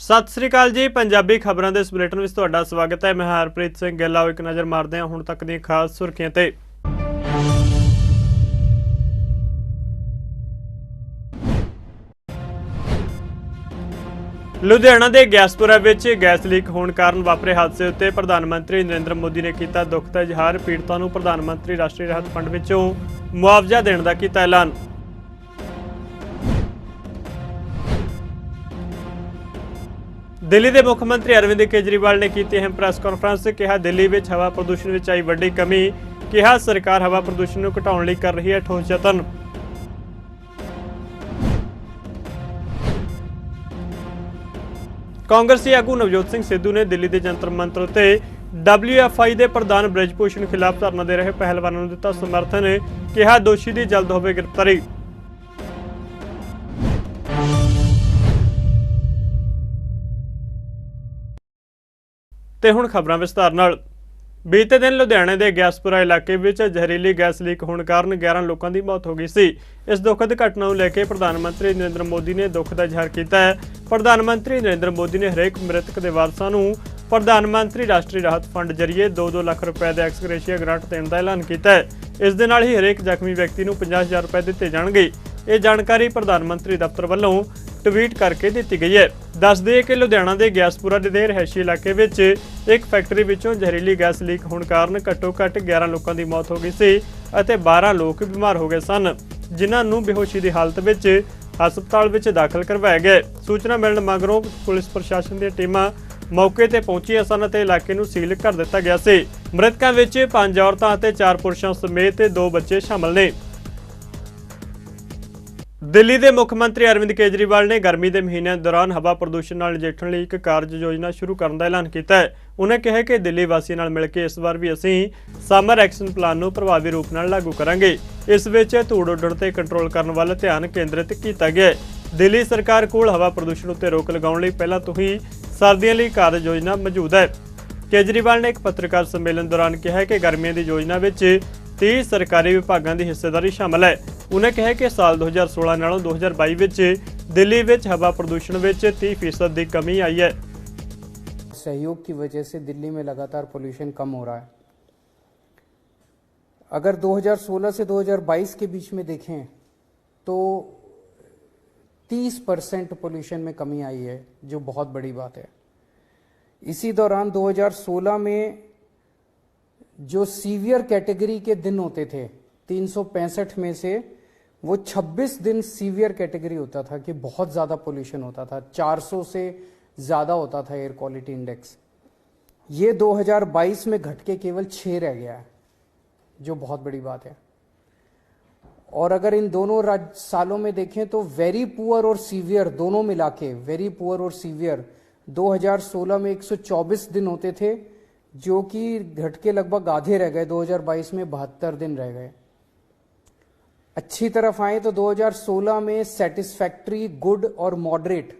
सत श्री अकाल जी। पंजाबी खबरों के इस बुलेटिन में तुहाडा स्वागत है। मैं हरप्रीत सिंह गिल। आओ एक नज़र मारते हैं हुण तक दी खास सुर्खियां ते। लुधियाना के गैसपुरा विच गैस लीक होने कारण वापरे हादसे उत्ते प्रधानमंत्री नरेंद्र मोदी ने किया दुख का इजहार। पीड़ितां नूं प्रधानमंत्री राष्ट्रीय राहत फंड विचों मुआवजा देने का किया ऐलान। दिल्ली के मुख्यमंत्री अरविंद केजरीवाल ने की अहम प्रेस कॉन्फ्रेंस। कहा दिल्ली में हवा प्रदूषण में आई वड्डी कमी। कहा सरकार हवा प्रदूषण को घटाने लई कर रही है ठोस यतन। कांग्रेसी आगू नवजोत सिंह सिद्धू ने दिल्ली के जंतर मंतर उत्ते WFI के प्रधान ब्रजभूषण खिलाफ धरना दे रहे पहलवानों नूं दिता समर्थन। कहा दोषी की जल्द होवे गिरफ्तारी। ते हुण खबरां विस्तार नाल। बीते दिन लुधियाने के गैसपुरा इलाके में जहरीली गैस लीक होने कारण 11 लोगों की मौत हो गई सी। इस दुखद घटना को लेकर प्रधानमंत्री नरेंद्र मोदी ने दुख का इजहार किया है। प्रधानमंत्री नरेंद्र मोदी ने हरेक मृतक के वारसां नूं प्रधानमंत्री राष्ट्रीय राहत फंड जरिए 2-2 लाख रुपए का एक्सग्रेशिया ग्रांट देने का ऐलान किया है। इस दे नाल ही हरेक जख्मी व्यक्ति को 50,000 रुपए दिए जाएंगे। ये जानकारी प्रधानमंत्री दफ्तर वालों ट्वीट करके दी गई है। दस दिए कि लुधियाना के गैसपुरा के रिहायशी इलाके में एक फैक्ट्री विचों जहरीली गैस लीक होने कारण घट्टो घट्ट 11 लोगों की मौत हो गई सी अते 12 लोग बीमार हो गए सन, जिन्होंने बेहोशी की हालत में हस्पताल में दाखिल करवाया गया। सूचना मिलने मगरों पुलिस प्रशासन दी टीमां मौके ते पहुंचियां सन ते इलाके नूं सील कर दिता गया सी। मृतकों में 5 औरतां अते 4 पुरुषों समेत 2 बच्चे शामिल ने। दिल्ली के मुख्यमंत्री अरविंद केजरीवाल ने गर्मी के महीनों दौरान हवा प्रदूषण नाल नजिठण लई एक कार्य योजना शुरू करने का ऐलान किया है। उन्हें कहा कि दिल्ली वासियों नाल मिलकर इस बार भी असीं समर एक्शन प्लान नूं प्रभावी रूप नाल लागू करांगे। इस विच धूड़ उड्डण ते कंट्रोल करने वाल ध्यान केंद्रित किया गया है। दिल्ली सरकार कोल हवा प्रदूषण उत्ते रोक लगाउण लई पहलां तो ही सर्दियों लई कार्य योजना मौजूद है। केजरीवाल ने एक पत्रकार सम्मेलन दौरान कहा कि गर्मियों की योजना में 30 सरकारी विभागों की हिस्सेदारी शामिल है। उन्हें कहा कि साल 2016 नालों 2022 विच दिल्ली में हवा प्रदूषण में 30% की कमी आई है। सहयोग की वजह से दिल्ली में लगातार पोल्यूशन कम हो रहा है। अगर 2016 से 2022 के बीच में देखें तो 30% पोल्यूशन में कमी आई है, जो बहुत बड़ी बात है। इसी दौरान 2016 में जो सीवियर कैटेगरी के दिन होते थे 365 में से वो 26 दिन सीवियर कैटेगरी होता था कि बहुत ज़्यादा पोल्यूशन होता था, 400 से ज़्यादा होता था एयर क्वालिटी इंडेक्स। ये 2022 में घट के केवल 6 रह गया है, जो बहुत बड़ी बात है। और अगर इन दोनों सालों में देखें तो वेरी पुअर और सीवियर दोनों मिला के, वेरी पुअर और सीवियर 2016 में 124 दिन होते थे, जो कि घट के लगभग आधे रह गए। 2022 में 72 दिन रह गए। अच्छी तरफ आए तो 2016 में सेटिस्फैक्ट्री, गुड और मॉडरेट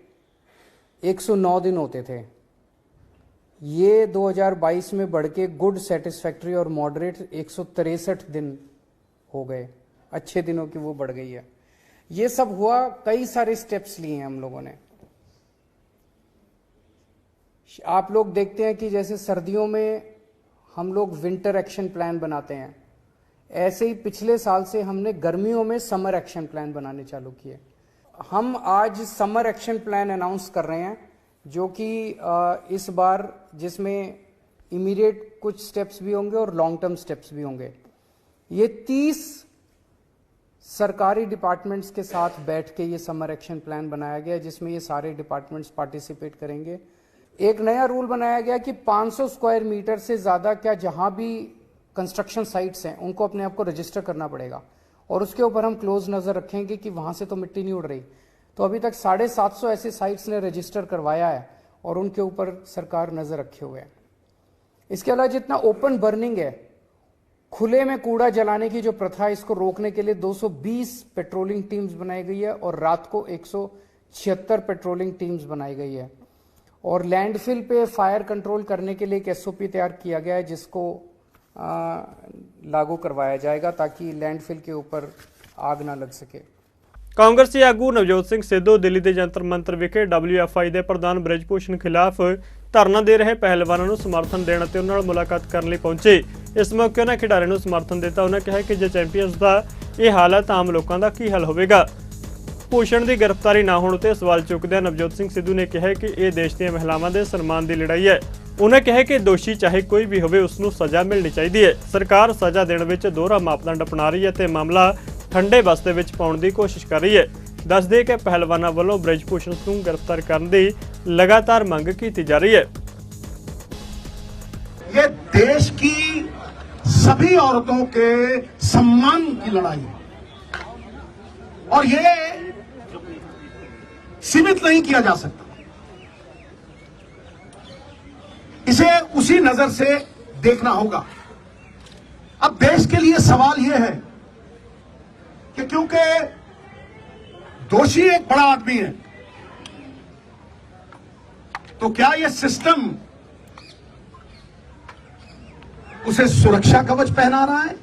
109 दिन होते थे। ये 2022 में बढ़ के गुड, सेटिस्फैक्ट्री और मॉडरेट 163 दिन हो गए। अच्छे दिनों की वो बढ़ गई है। ये सब हुआ, कई सारे स्टेप्स लिए हैं हम लोगों ने। आप लोग देखते हैं कि जैसे सर्दियों में हम लोग विंटर एक्शन प्लान बनाते हैं, ऐसे ही पिछले साल से हमने गर्मियों में समर एक्शन प्लान बनाने चालू किए। हम आज समर एक्शन प्लान अनाउंस कर रहे हैं, जो कि इस बार जिसमें इमीडिएट कुछ स्टेप्स भी होंगे और लॉन्ग टर्म स्टेप्स भी होंगे। ये 30 सरकारी डिपार्टमेंट्स के साथ बैठ के ये समर एक्शन प्लान बनाया गया, जिसमें ये सारे डिपार्टमेंट्स पार्टिसिपेट करेंगे। एक नया रूल बनाया गया कि 500 स्क्वायर मीटर से ज़्यादा क्या जहां भी कंस्ट्रक्शन साइट्स हैं उनको अपने आप को रजिस्टर करना पड़ेगा, और उसके ऊपर हम क्लोज नज़र रखेंगे कि वहां से तो मिट्टी नहीं उड़ रही। तो अभी तक 750 ऐसे साइट्स ने रजिस्टर करवाया है और उनके ऊपर सरकार नज़र रखे हुए है। इसके अलावा जितना ओपन बर्निंग है, खुले में कूड़ा जलाने की जो प्रथा है, इसको रोकने के लिए 220 पेट्रोलिंग टीम्स बनाई गई है और रात को 176 पेट्रोलिंग टीम्स बनाई गई है। और लैंडफिल पे फायर कंट्रोल करने के लिए एक SOP तैयार किया गया है, जिसको लागू करवाया जाएगा ताकि लैंडफिल के ऊपर आग ना लग सके। ਕਾਂਗਰਸੀ ਆਗੂ ਨਵਜੋਤ ਸਿੰਘ ਸਿੱਧੂ ਦਿੱਲੀ ਦੇ ਜੰਤਰ ਮੰਤਰ ਵਿਖੇ WFI ਦੇ ਪ੍ਰਧਾਨ ਬ੍ਰਿਜ ਭੂਸ਼ਣ ਖਿਲਾਫ ਧਰਨਾ ਦੇ ਰਹੇ ਪਹਿਲਵਾਨਾਂ ਨੂੰ ਸਮਰਥਨ ਦੇਣ ਅਤੇ ਉਹਨਾਂ ਨਾਲ ਮੁਲਾਕਾਤ ਕਰਨ ਲਈ ਪਹੁੰਚੇ। ਇਸ ਮੌਕੇ ਉਹਨਾਂ ਖਿਡਾਰੀਆਂ ਨੂੰ ਸਮਰਥਨ ਦਿੱਤਾ। ਉਹਨਾਂ ਕਿਹਾ ਕਿ ਜੇ ਚੈਂਪੀਅਨਸ ਦਾ ਇਹ ਹਾਲ ਹੈ ਤਾਂ ਆਮ ਲੋਕਾਂ ਦਾ ਕੀ ਹੱਲ ਹੋਵੇਗਾ। ਭੂਸ਼ਣ ਦੀ ਗ੍ਰਿਫਤਾਰੀ ਨਾ ਹੋਣ ਉੱਤੇ ਸਵਾਲ ਚੁੱਕਦਿਆਂ ਨਵਜੋਤ ਸਿੰਘ ਸਿੱਧੂ ਨੇ ਕਿਹਾ ਕਿ ਇਹ ਦੇਸ਼ ਦੀਆਂ ਮਹਿਲਾਵਾਂ ਦੇ ਸਨਮਾਨ ਦੀ ਲੜਾਈ ਹੈ। ਉਹਨਾਂ ਕਿਹਾ ਕਿ ਦੋਸ਼ੀ ਚਾਹੇ ਕੋਈ ਵੀ ਹੋਵੇ ਉਸ ਨੂੰ ਸਜ਼ਾ ਮਿਲਣੀ ਚਾਹੀਦੀ ਹੈ। ਸਰਕਾਰ ਸਜ਼ਾ ਦੇਣ ਵਿੱਚ ਦੋਹਰਾ ਮਾਪਦੰਡ ਅਪਣਾ ਰਹੀ ਹੈ ਤੇ ਮਾਮਲਾ ਠੰਡੇ ਬਸਤੇ ਵਿੱਚ ਪਾਉਣ ਦੀ ਕੋਸ਼ਿਸ਼ ਕਰ ਰਹੀ ਹੈ। ਦੱਸ ਦੇ ਕਿ ਪਹਿਲਵਾਨਾਂ ਵੱਲੋਂ ਬ੍ਰਿਜ ਭੂਸ਼ਣ ਨੂੰ ਗ੍ਰਿਫਤਾਰ ਕਰਨ ਦੀ लगातार मांग की जा रही है। ये देश की सभी औरतों के सम्मान की लड़ाई है और ये सीमित नहीं किया जा सकता। इसे उसी नजर से देखना होगा। अब देश के लिए सवाल यह है कि क्योंकि दोषी एक बड़ा आदमी है तो क्या यह सिस्टम उसे सुरक्षा कवच पहना रहा है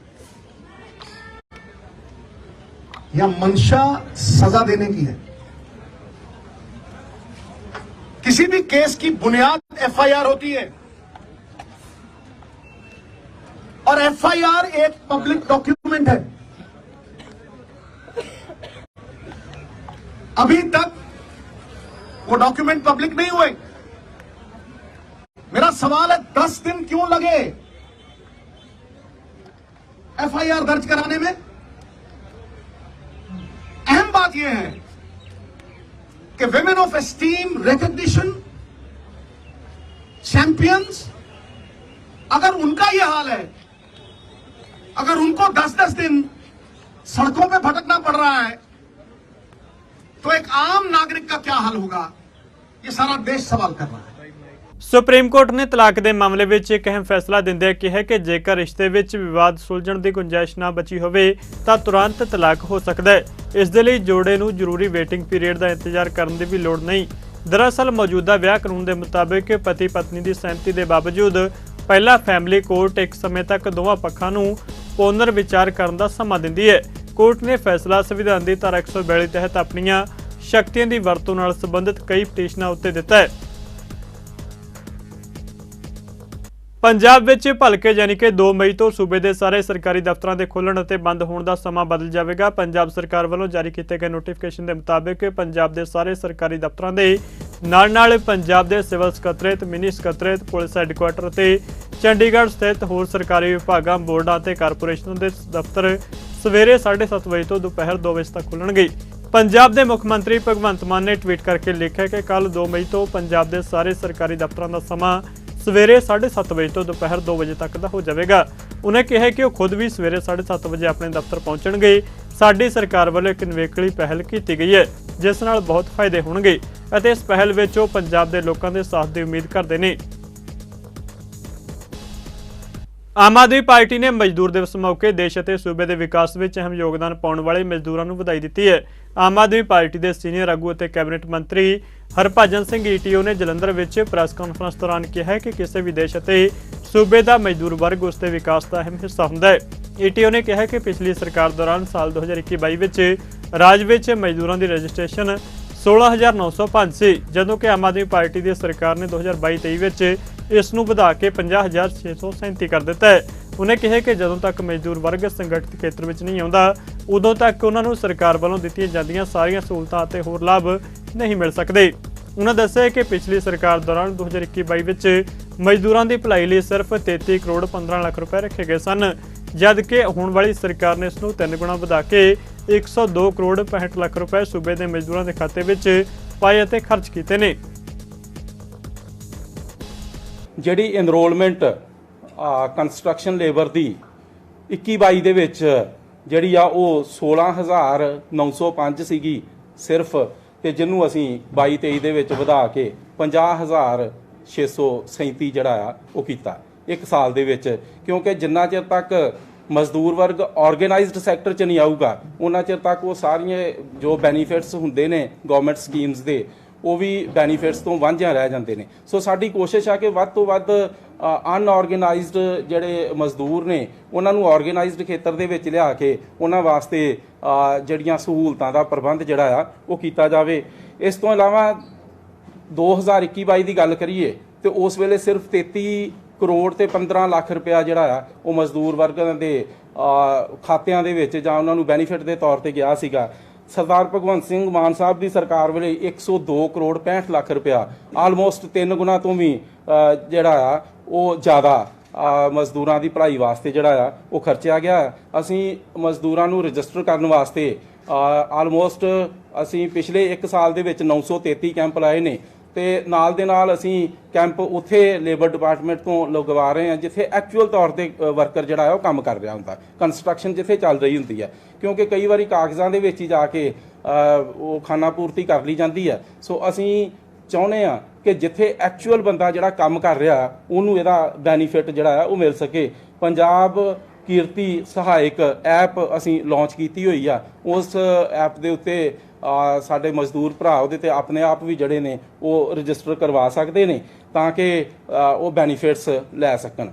या मंशा सजा देने की है। किसी भी केस की बुनियाद FIR होती है और FIR एक पब्लिक डॉक्यूमेंट है। अभी तक वो डॉक्यूमेंट पब्लिक नहीं हुए। मेरा सवाल है 10 दिन क्यों लगे FIR दर्ज कराने में। अहम बात यह है कि women of esteem recognition champions, अगर उनका यह हाल है, अगर उनको 10-10 दिन सड़कों पे भटकना पड़ रहा है तो एक आम नागरिक का क्या हाल होगा, ये सारा देश सवाल कर रहा है। ਸੁਪਰੀਮ ਕੋਰਟ ਨੇ ਤਲਾਕ ਦੇ ਮਾਮਲੇ ਵਿੱਚ ਇੱਕ ਅਹਿਮ ਫੈਸਲਾ ਦਿੰਦਿਆਂ ਕਿਹਾ ਕਿ ਜੇਕਰ ਰਿਸ਼ਤੇ ਵਿੱਚ ਵਿਵਾਦ ਸੁਲਝਣ ਦੀ ਗੁੰਜਾਇਸ਼ ਨਾ ਬਚੀ ਹੋਵੇ ਤਾਂ ਤੁਰੰਤ ਤਲਾਕ ਹੋ ਸਕਦਾ ਹੈ। ਇਸ ਦੇ ਲਈ ਜੋੜੇ ਨੂੰ ਜ਼ਰੂਰੀ ਵੇਟਿੰਗ ਪੀਰੀਅਡ ਦਾ ਇੰਤਜ਼ਾਰ ਕਰਨ ਦੀ ਵੀ ਲੋੜ ਨਹੀਂ। ਦਰਅਸਲ ਮੌਜੂਦਾ ਵਿਆਹ ਕਾਨੂੰਨ ਦੇ ਮੁਤਾਬਿਕ ਪਤੀ ਪਤਨੀ ਦੀ ਸਹਿਮਤੀ ਦੇ ਬਾਵਜੂਦ ਪਹਿਲਾ ਫੈਮਿਲੀ ਕੋਰਟ ਇੱਕ ਸਮੇਂ ਤੱਕ ਦੋਵਾਂ ਪੱਖਾਂ ਨੂੰ ਪੁਨਰ ਵਿਚਾਰ ਕਰਨ ਦਾ ਸਮਾਂ ਦਿੰਦੀ ਹੈ। ਕੋਰਟ ਨੇ ਫੈਸਲਾ ਸੰਵਿਧਾਨ ਦੀ ਧਾਰਾ 142 ਤਹਿਤ ਆਪਣੀਆਂ ਸ਼ਕਤੀਆਂ ਦੀ ਵਰਤੋਂ ਨਾਲ ਸੰਬੰਧਿਤ ਕਈ ਪਟੀਸ਼ਨਾਂ ਉੱਤੇ ਦਿੱਤਾ ਹੈ। ਪੰਜਾਬ ਵਿੱਚ ਭਲਕੇ ਯਾਨੀ ਕਿ 2 ਮਈ ਤੋਂ ਸੂਬੇ ਦੇ ਸਾਰੇ ਸਰਕਾਰੀ ਦਫ਼ਤਰਾਂ ਦੇ ਖੁੱਲ੍ਹਣ ਅਤੇ ਬੰਦ ਹੋਣ ਦਾ ਸਮਾਂ ਬਦਲ ਜਾਵੇਗਾ। ਪੰਜਾਬ ਸਰਕਾਰ ਵੱਲੋਂ ਜਾਰੀ ਕੀਤੇ ਗਏ ਨੋਟੀਫਿਕੇਸ਼ਨ ਦੇ ਮੁਤਾਬਿਕ ਪੰਜਾਬ ਦੇ ਸਾਰੇ ਸਰਕਾਰੀ ਦਫ਼ਤਰਾਂ ਦੇ ਨਾਲ ਪੰਜਾਬ ਦੇ ਸਿਵਲ ਸਕੱਤਰੇਤ, ਮਿਨੀ ਸਕੱਤਰੇਤ, ਪੁਲਿਸ ਹੈੱਡਕੁਆਰਟਰ ਅਤੇ ਚੰਡੀਗੜ੍ਹ ਸਥਿਤ ਹੋਰ ਸਰਕਾਰੀ ਵਿਭਾਗਾਂ, ਬੋਰਡਾਂ ਅਤੇ ਕਾਰਪੋਰੇਸ਼ਨਾਂ ਦੇ ਦਫ਼ਤਰ ਸਵੇਰੇ 7:30 ਵਜੇ ਤੋਂ ਦੁਪਹਿਰ 2 ਵਜੇ ਤੱਕ ਖੁੱਲ੍ਹਣਗੇ। ਪੰਜਾਬ ਦੇ ਮੁੱਖ ਮੰਤਰੀ ਭਗਵੰਤ ਮਾਨ ਨੇ ਟਵੀਟ ਕਰਕੇ ਲਿਖਿਆ ਕਿ ਕੱਲ੍ਹ 2 ਮਈ ਤੋਂ ਪੰਜਾਬ ਦੇ ਸਾਰੇ ਸਰਕਾਰੀ ਦਫ਼ਤਰਾਂ ਦਾ ਸਮਾਂ ਸਵੇਰੇ 7:30 ਵਜੇ ਤੋਂ ਦੁਪਹਿਰ 2 ਵਜੇ ਤੱਕ ਦਾ ਹੋ ਜਾਵੇਗਾ। ਉਹਨਾਂ ਕਿਹਾ ਕਿ ਉਹ ਖੁਦ ਵੀ ਸਵੇਰੇ 7:30 ਵਜੇ ਆਪਣੇ ਦਫ਼ਤਰ ਪਹੁੰਚਣਗੇ। ਸਾਡੀ ਸਰਕਾਰ ਵੱਲੋਂ ਇੱਕ ਨਿਵੇਕਲੀ ਪਹਿਲ ਕੀਤੀ ਗਈ ਹੈ ਜਿਸ ਨਾਲ ਬਹੁਤ ਫਾਇਦੇ ਹੋਣਗੇ ਅਤੇ ਇਸ ਪਹਿਲ ਵਿੱਚ ਉਹ ਪੰਜਾਬ ਦੇ ਲੋਕਾਂ ਦੇ ਸਾਥ ਦੀ ਉਮੀਦ ਕਰਦੇ ਨੇ। ਆਮ ਆਦਮੀ ਪਾਰਟੀ ਨੇ ਮਜ਼ਦੂਰ ਦਿਵਸ ਮੌਕੇ ਦੇਸ਼ ਅਤੇ ਸੂਬੇ ਦੇ ਵਿਕਾਸ ਵਿੱਚ ਅਹਿਮ ਯੋਗਦਾਨ ਪਾਉਣ ਵਾਲੇ ਮਜ਼ਦੂਰਾਂ ਨੂੰ ਵਧਾਈ ਦਿੱਤੀ ਹੈ। ਆਮ ਆਦਮੀ ਪਾਰਟੀ ਦੇ ਸੀਨੀਅਰ ਆਗੂ ਅਤੇ ਕੈਬਨਿਟ ਮੰਤਰੀ ਹਰਭਜਨ ਸਿੰਘ ETO ਨੇ ਜਲੰਧਰ ਵਿੱਚ ਪ੍ਰੈਸ ਕਾਨਫਰੰਸ ਦੌਰਾਨ ਕਿਹਾ ਕਿ ਕਿਸੇ ਵੀ ਦੇਸ਼ ਅਤੇ ਸੂਬੇ ਦਾ ਮਜ਼ਦੂਰ ਵਰਗ ਉਸ ਦੇ ਵਿਕਾਸ ਦਾ ਅਹਿਮ ਹਿੱਸਾ ਹੁੰਦਾ ਹੈ। ETO ਨੇ ਕਿਹਾ ਕਿ ਪਿਛਲੀ ਸਰਕਾਰ ਦੌਰਾਨ ਸਾਲ 2021-22 ਵਿੱਚ ਰਾਜ ਵਿੱਚ ਮਜ਼ਦੂਰਾਂ ਦੀ ਰਜਿਸਟ੍ਰੇਸ਼ਨ 16,905 ਸੀ, ਜਦੋਂ ਕਿ ਆਮ ਆਦਮੀ ਪਾਰਟੀ ਦੀ ਸਰਕਾਰ ਨੇ 2022-23 ਵਿੱਚ ਇਸ ਨੂੰ ਵਧਾ ਕੇ 50,637 ਕਰ ਦਿੱਤਾ ਹੈ। ਉਹਨੇ ਕਿਹਾ ਕਿ ਜਦੋਂ ਤੱਕ ਮਜ਼ਦੂਰ ਵਰਗ ਸੰਗਠਿਤ ਖੇਤਰ ਵਿੱਚ ਨਹੀਂ ਆਉਂਦਾ ਉਦੋਂ ਤੱਕ ਉਹਨਾਂ ਨੂੰ ਸਰਕਾਰ ਵੱਲੋਂ ਦਿੱਤੀਆਂ ਜਾਂਦੀਆਂ ਸਾਰੀਆਂ ਸਹੂਲਤਾਂ ਅਤੇ ਹੋਰ ਲਾਭ ਨਹੀਂ ਮਿਲ ਸਕਦੇ। ਉਹਨਾਂ ਦੱਸਿਆ ਕਿ ਪਿਛਲੀ ਸਰਕਾਰ ਦੌਰਾਨ 2021-22 ਵਿੱਚ ਮਜ਼ਦੂਰਾਂ ਦੀ ਭਲਾਈ ਲਈ ਸਿਰਫ 33 ਕਰੋੜ 15 ਲੱਖ ਰੁਪਏ ਰੱਖੇ ਗਏ ਸਨ, ਜਦ ਕਿ ਹੁਣ ਵਾਲੀ ਸਰਕਾਰ ਨੇ ਇਸ ਨੂੰ 3 ਗੁਣਾ ਵਧਾ ਕੇ 102 ਕਰੋੜ 65 ਲੱਖ ਰੁਪਏ ਸੂਬੇ ਦੇ ਮਜ਼ਦੂਰਾਂ ਦੇ ਖਾਤੇ ਵਿੱਚ ਪਾਏ ਅਤੇ ਖਰਚ ਕੀਤੇ ਨੇ। ਜਿਹੜੀ ਐਨਰੋਲਮੈਂਟ ਕੰਸਟਰਕਸ਼ਨ ਲੇਬਰ ਦੀ 21-22 ਦੇ ਵਿੱਚ ਜਿਹੜੀ ਆ ਉਹ 16,905 ਸੀਗੀ ਸਿਰਫ, ਤੇ ਜਿਹਨੂੰ ਅਸੀਂ 22-23 ਦੇ ਵਿੱਚ ਵਧਾ ਕੇ 50,637 ਜਿਹੜਾ ਆ ਉਹ ਕੀਤਾ ਇੱਕ ਸਾਲ ਦੇ ਵਿੱਚ। ਕਿਉਂਕਿ ਜਿੰਨਾ ਚਿਰ ਤੱਕ ਮਜ਼ਦੂਰ ਵਰਗ ਆਰਗੇਨਾਈਜ਼ਡ ਸੈਕਟਰ 'ਚ ਨਹੀਂ ਆਊਗਾ ਉਹਨਾਂ ਚਿਰ ਤੱਕ ਉਹ ਸਾਰੀਆਂ ਜੋ ਬੈਨੀਫਿਟਸ ਹੁੰਦੇ ਨੇ ਗਵਰਨਮੈਂਟ ਸਕੀਮਸ ਦੇ ਉਹ ਵੀ ਬੈਨੀਫਿਟਸ ਤੋਂ ਵਾਂਝਿਆ ਰਹਿ ਜਾਂਦੇ ਨੇ। ਸੋ ਸਾਡੀ ਕੋਸ਼ਿਸ਼ ਆ ਕਿ ਵੱਧ ਤੋਂ ਵੱਧ ਅਨਆਰਗੇਨਾਈਜ਼ਡ ਜਿਹੜੇ ਮਜ਼ਦੂਰ ਨੇ ਉਹਨਾਂ ਨੂੰ ਆਰਗੇਨਾਈਜ਼ਡ ਖੇਤਰ ਦੇ ਵਿੱਚ ਲਿਆ ਕੇ ਉਹਨਾਂ ਵਾਸਤੇ ਜਿਹੜੀਆਂ ਸਹੂਲਤਾਂ ਦਾ ਪ੍ਰਬੰਧ ਜਿਹੜਾ ਆ ਉਹ ਕੀਤਾ ਜਾਵੇ। ਇਸ ਤੋਂ ਇਲਾਵਾ 2021-22 ਦੀ ਗੱਲ ਕਰੀਏ ਤੇ ਉਸ ਵੇਲੇ ਸਿਰਫ 33 ਕਰੋੜ ਤੇ 15 ਲੱਖ ਰੁਪਇਆ ਜਿਹੜਾ ਆ ਉਹ ਮਜ਼ਦੂਰ ਵਰਗਾਂ ਦੇ ਖਾਤਿਆਂ ਦੇ ਵਿੱਚ ਜਾਂ ਉਹਨਾਂ ਨੂੰ ਬੈਨੀਫਿਟ ਦੇ ਤੌਰ ਤੇ ਗਿਆ ਸੀਗਾ। ਸਰਦਾਰ ਭਗਵੰਤ ਸਿੰਘ ਮਾਨ ਸਾਹਿਬ ਦੀ ਸਰਕਾਰ ਵੇਲੇ 102 ਕਰੋੜ 65 ਲੱਖ ਰੁਪਇਆ ਆਲਮੋਸਟ 3 ਗੁਣਾ ਤੋਂ ਵੀ ਜਿਹੜਾ ਆ ਉਹ ਜ਼ਿਆਦਾ ਮਜ਼ਦੂਰਾਂ ਦੀ ਭਲਾਈ ਵਾਸਤੇ ਜਿਹੜਾ ਆ ਉਹ ਖਰਚਿਆ ਗਿਆ। ਅਸੀਂ ਮਜ਼ਦੂਰਾਂ ਨੂੰ ਰਜਿਸਟਰ ਕਰਨ ਵਾਸਤੇ ਆਲਮੋਸਟ ਅਸੀਂ ਪਿਛਲੇ 1 ਸਾਲ ਦੇ ਵਿੱਚ 933 ਕੈਂਪ ਲਾਏ ਨੇ ਤੇ ਨਾਲ ਦੇ ਨਾਲ ਅਸੀਂ ਕੈਂਪ ਉੱਥੇ ਲੇਬਰ ਡਿਪਾਰਟਮੈਂਟ ਤੋਂ ਲਗਵਾ ਰਹੇ ਹਾਂ ਜਿੱਥੇ ਐਕਚੁਅਲ ਤੌਰ ਤੇ ਵਰਕਰ ਜਿਹੜਾ ਹੈ ਉਹ ਕੰਮ ਕਰ ਰਿਹਾ ਹੁੰਦਾ, ਕੰਸਟਰਕਸ਼ਨ ਜਿੱਥੇ ਚੱਲ ਰਹੀ ਹੁੰਦੀ ਹੈ, ਕਿਉਂਕਿ ਕਈ ਵਾਰੀ ਕਾਗਜ਼ਾਂ ਦੇ ਵਿੱਚ ਹੀ ਜਾ ਕੇ ਉਹ ਖਾਨਾ ਪੂਰਤੀ ਕਰ ਲਈ ਜਾਂਦੀ ਹੈ। ਸੋ ਅਸੀਂ ਚਾਹੁੰਦੇ ਆ ਕਿ ਜਿੱਥੇ ਐਕਚੁਅਲ ਬੰਦਾ ਜਿਹੜਾ ਕੰਮ ਕਰ ਰਿਹਾ ਉਹਨੂੰ ਇਹਦਾ ਬੈਨੀਫਿਟ ਜਿਹੜਾ ਹੈ ਉਹ ਮਿਲ ਸਕੇ। ਪੰਜਾਬ ਕੀਰਤੀ ਸਹਾਇਕ ਐਪ ਅਸੀਂ ਲਾਂਚ ਕੀਤੀ ਹੋਈ ਆ। ਉਸ ਐਪ ਦੇ ਉੱਤੇ ਸਾਡੇ ਮਜ਼ਦੂਰ ਭਰਾ ਉਹਦੇ ਤੇ ਆਪਣੇ ਆਪ ਵੀ ਜਿਹੜੇ ਨੇ ਉਹ ਰਜਿਸਟਰ ਕਰਵਾ ਸਕਦੇ ਨੇ ਤਾਂ ਕਿ ਉਹ ਬੈਨੀਫਿਟਸ ਲੈ ਸਕਣ।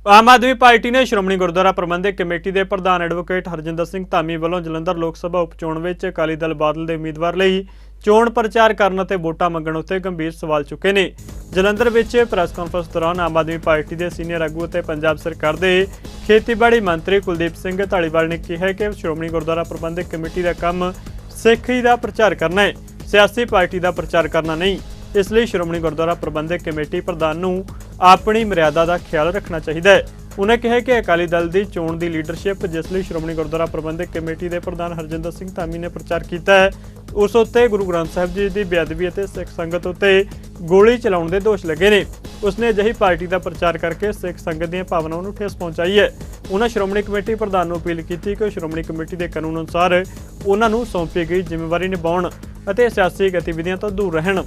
ਆਮ ਆਦਮੀ ਪਾਰਟੀ ਨੇ ਸ਼੍ਰੋਮਣੀ ਗੁਰਦੁਆਰਾ ਪ੍ਰਬੰਧਕ ਕਮੇਟੀ ਦੇ ਪ੍ਰਧਾਨ ਐਡਵੋਕੇਟ ਹਰਜਿੰਦਰ ਸਿੰਘ ਧਾਮੀ ਵੱਲੋਂ ਜਲੰਧਰ ਲੋਕ ਸਭਾ ਉਪਚੋਣ ਵਿੱਚ ਅਕਾਲੀ ਦਲ ਬਾਦਲ ਦੇ ਉਮੀਦਵਾਰ ਲਈ ਚੋਣ ਪ੍ਰਚਾਰ ਕਰਨ ਅਤੇ ਵੋਟਾਂ ਮੰਗਣ ਉੱਤੇ ਗੰਭੀਰ ਸਵਾਲ ਚੁੱਕੇ ਨੇ। ਜਲੰਧਰ ਵਿੱਚ ਪ੍ਰੈਸ ਕਾਨਫਰੰਸ ਦੌਰਾਨ ਆਮ ਆਦਮੀ ਪਾਰਟੀ ਦੇ ਸੀਨੀਅਰ ਆਗੂ ਅਤੇ ਪੰਜਾਬ ਸਰਕਾਰ ਦੇ ਖੇਤੀਬਾੜੀ ਮੰਤਰੀ ਕੁਲਦੀਪ ਸਿੰਘ ਧਾਲੀਵਾਲ ਨੇ ਕਿਹਾ ਕਿ ਸ਼੍ਰੋਮਣੀ ਗੁਰਦੁਆਰਾ ਪ੍ਰਬੰਧਕ ਕਮੇਟੀ ਦਾ ਕੰਮ ਸਿੱਖੀ ਦਾ ਪ੍ਰਚਾਰ ਕਰਨਾ ਹੈ, ਸਿਆਸੀ ਪਾਰਟੀ ਦਾ ਪ੍ਰਚਾਰ ਕਰਨਾ ਨਹੀਂ। ਇਸ ਲਈ ਸ਼੍ਰੋਮਣੀ ਗੁਰਦੁਆਰਾ ਪ੍ਰਬੰਧਕ ਕਮੇਟੀ ਪ੍ਰਧਾਨ ਨੂੰ ਆਪਣੀ ਮਰਿਆਦਾ ਦਾ ਖਿਆਲ ਰੱਖਣਾ ਚਾਹੀਦਾ ਹੈ। ਉਨ੍ਹਾਂ ਕਿਹਾ ਕਿ ਅਕਾਲੀ ਦਲ ਦੀ ਚੋਣ ਦੀ ਲੀਡਰਸ਼ਿਪ ਜਿਸ ਲਈ ਸ਼੍ਰੋਮਣੀ ਗੁਰਦੁਆਰਾ ਪ੍ਰਬੰਧਕ ਕਮੇਟੀ ਦੇ ਪ੍ਰਧਾਨ ਹਰਜਿੰਦਰ ਸਿੰਘ ਧਾਮੀ ਨੇ ਪ੍ਰਚਾਰ ਕੀਤਾ ਹੈ ਉਸ ਉੱਤੇ ਗੁਰੂ ਗ੍ਰੰਥ ਸਾਹਿਬ ਜੀ ਦੀ ਬੇਅਦਬੀ ਅਤੇ ਸਿੱਖ ਸੰਗਤ ਉੱਤੇ ਗੋਲੀ ਚਲਾਉਣ ਦੇ ਦੋਸ਼ ਲੱਗੇ ਨੇ। ਉਸਨੇ ਅਜਿਹੀ ਪਾਰਟੀ ਦਾ ਪ੍ਰਚਾਰ ਕਰਕੇ ਸਿੱਖ ਸੰਗਤ ਦੀਆਂ ਭਾਵਨਾਵਾਂ ਨੂੰ ਠੇਸ ਪਹੁੰਚਾਈ ਹੈ। ਉਨ੍ਹਾਂ ਸ਼੍ਰੋਮਣੀ ਕਮੇਟੀ ਪ੍ਰਧਾਨ ਨੂੰ ਅਪੀਲ ਕੀਤੀ ਕਿ ਸ਼੍ਰੋਮਣੀ ਕਮੇਟੀ ਦੇ ਕਾਨੂੰਨ ਅਨੁਸਾਰ ਉਨ੍ਹਾਂ ਨੂੰ ਸੌਂਪੀ ਗਈ ਜ਼ਿੰਮੇਵਾਰੀ ਨਿਭਾਉਣ ਅਤੇ ਸਿਆਸੀ ਗਤੀਵਿਧੀਆਂ ਤੋਂ ਦੂਰ ਰਹਿਣ।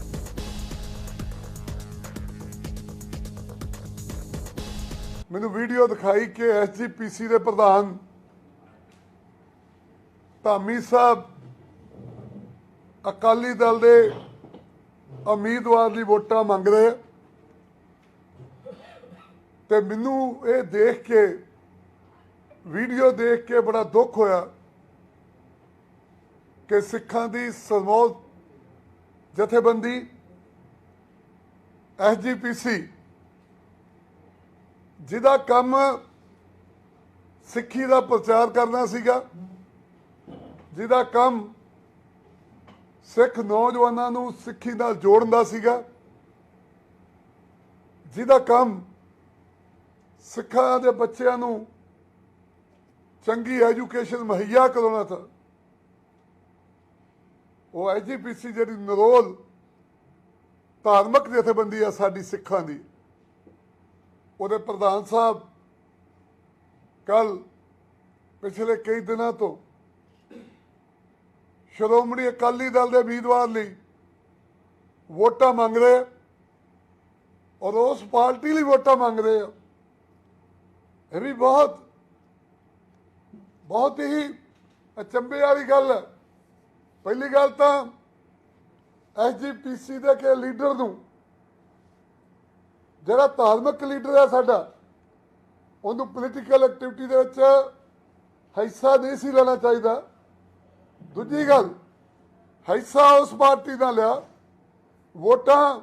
ਮੈਨੂੰ ਵੀਡੀਓ ਦਿਖਾਈ ਕਿ ਐਸਜੀਪੀਸੀ ਦੇ ਪ੍ਰਧਾਨ ਧਾਮੀ ਸਾਹਿਬ ਅਕਾਲੀ ਦਲ ਦੇ ਉਮੀਦਵਾਰ ਲਈ ਵੋਟਾਂ ਮੰਗ ਰਹੇ ਤੇ ਮੈਨੂੰ ਇਹ ਦੇਖ ਕੇ ਵੀਡੀਓ ਦੇਖ ਕੇ ਬੜਾ ਦੁੱਖ ਹੋਇਆ ਕਿ ਸਿੱਖਾਂ ਦੀ ਸਮੂਹ ਜਥੇਬੰਦੀ ਐਸਜੀਪੀਸੀ ਜਿਹਦਾ ਕੰਮ ਸਿੱਖੀ ਦਾ ਪ੍ਰਚਾਰ ਕਰਨਾ ਸੀਗਾ, ਜਿਹਦਾ ਕੰਮ ਸਿੱਖ ਨੌਜਵਾਨਾਂ ਨੂੰ ਸਿੱਖੀ ਨਾਲ ਜੋੜਨ ਦਾ ਸੀਗਾ, ਜਿਹਦਾ ਕੰਮ ਸਿੱਖਾਂ ਦੇ ਬੱਚਿਆਂ ਨੂੰ ਚੰਗੀ ਐਜੂਕੇਸ਼ਨ ਮੁਹੱਈਆ ਕਰਾਉਣਾ ਸੀ, ਉਹ ਐਸਜੀਪੀਸੀ ਜਿਹੜੀ ਨਿਰੋਲ ਧਾਰਮਿਕ ਜਥੇਬੰਦੀ ਆ ਸਾਡੀ ਸਿੱਖਾਂ ਦੀ, ਉਹਦੇ ਪ੍ਰਧਾਨ ਸਾਹਿਬ ਕੱਲ ਪਿਛਲੇ ਕਈ ਦਿਨਾਂ ਤੋਂ ਸ਼੍ਰੋਮਣੀ ਅਕਾਲੀ ਦਲ ਦੇ ਉਮੀਦਵਾਰ ਲਈ ਵੋਟਾਂ ਮੰਗ ਰਹੇ ਔਰ ਉਸ ਪਾਰਟੀ ਲਈ ਵੋਟਾਂ ਮੰਗ ਰਹੇ ਆ। ਇਹ ਵੀ ਬਹੁਤ ਹੀ ਅਚੰਭੇ ਵਾਲੀ ਗੱਲ ਹੈ। ਪਹਿਲੀ ਗੱਲ ਤਾਂ ਐਸਜੀਪੀਸੀ ਦੇ ਕੇ ਲੀਡਰ ਨੂੰ, ਜਿਹੜਾ ਧਾਰਮਿਕ ਲੀਡਰ ਹੈ ਸਾਡਾ, ਉਹਨੂੰ ਪੋਲੀਟੀਕਲ ਐਕਟੀਵਿਟੀ ਦੇ ਵਿੱਚ ਹਿੱਸਾ ਨਹੀਂ ਸੀ ਲੈਣਾ ਚਾਹੀਦਾ। ਦੂਜੀ ਗੱਲ, ਹਿੱਸਾ ਉਸ ਪਾਰਟੀ ਦਾ ਲਿਆ, ਵੋਟਾਂ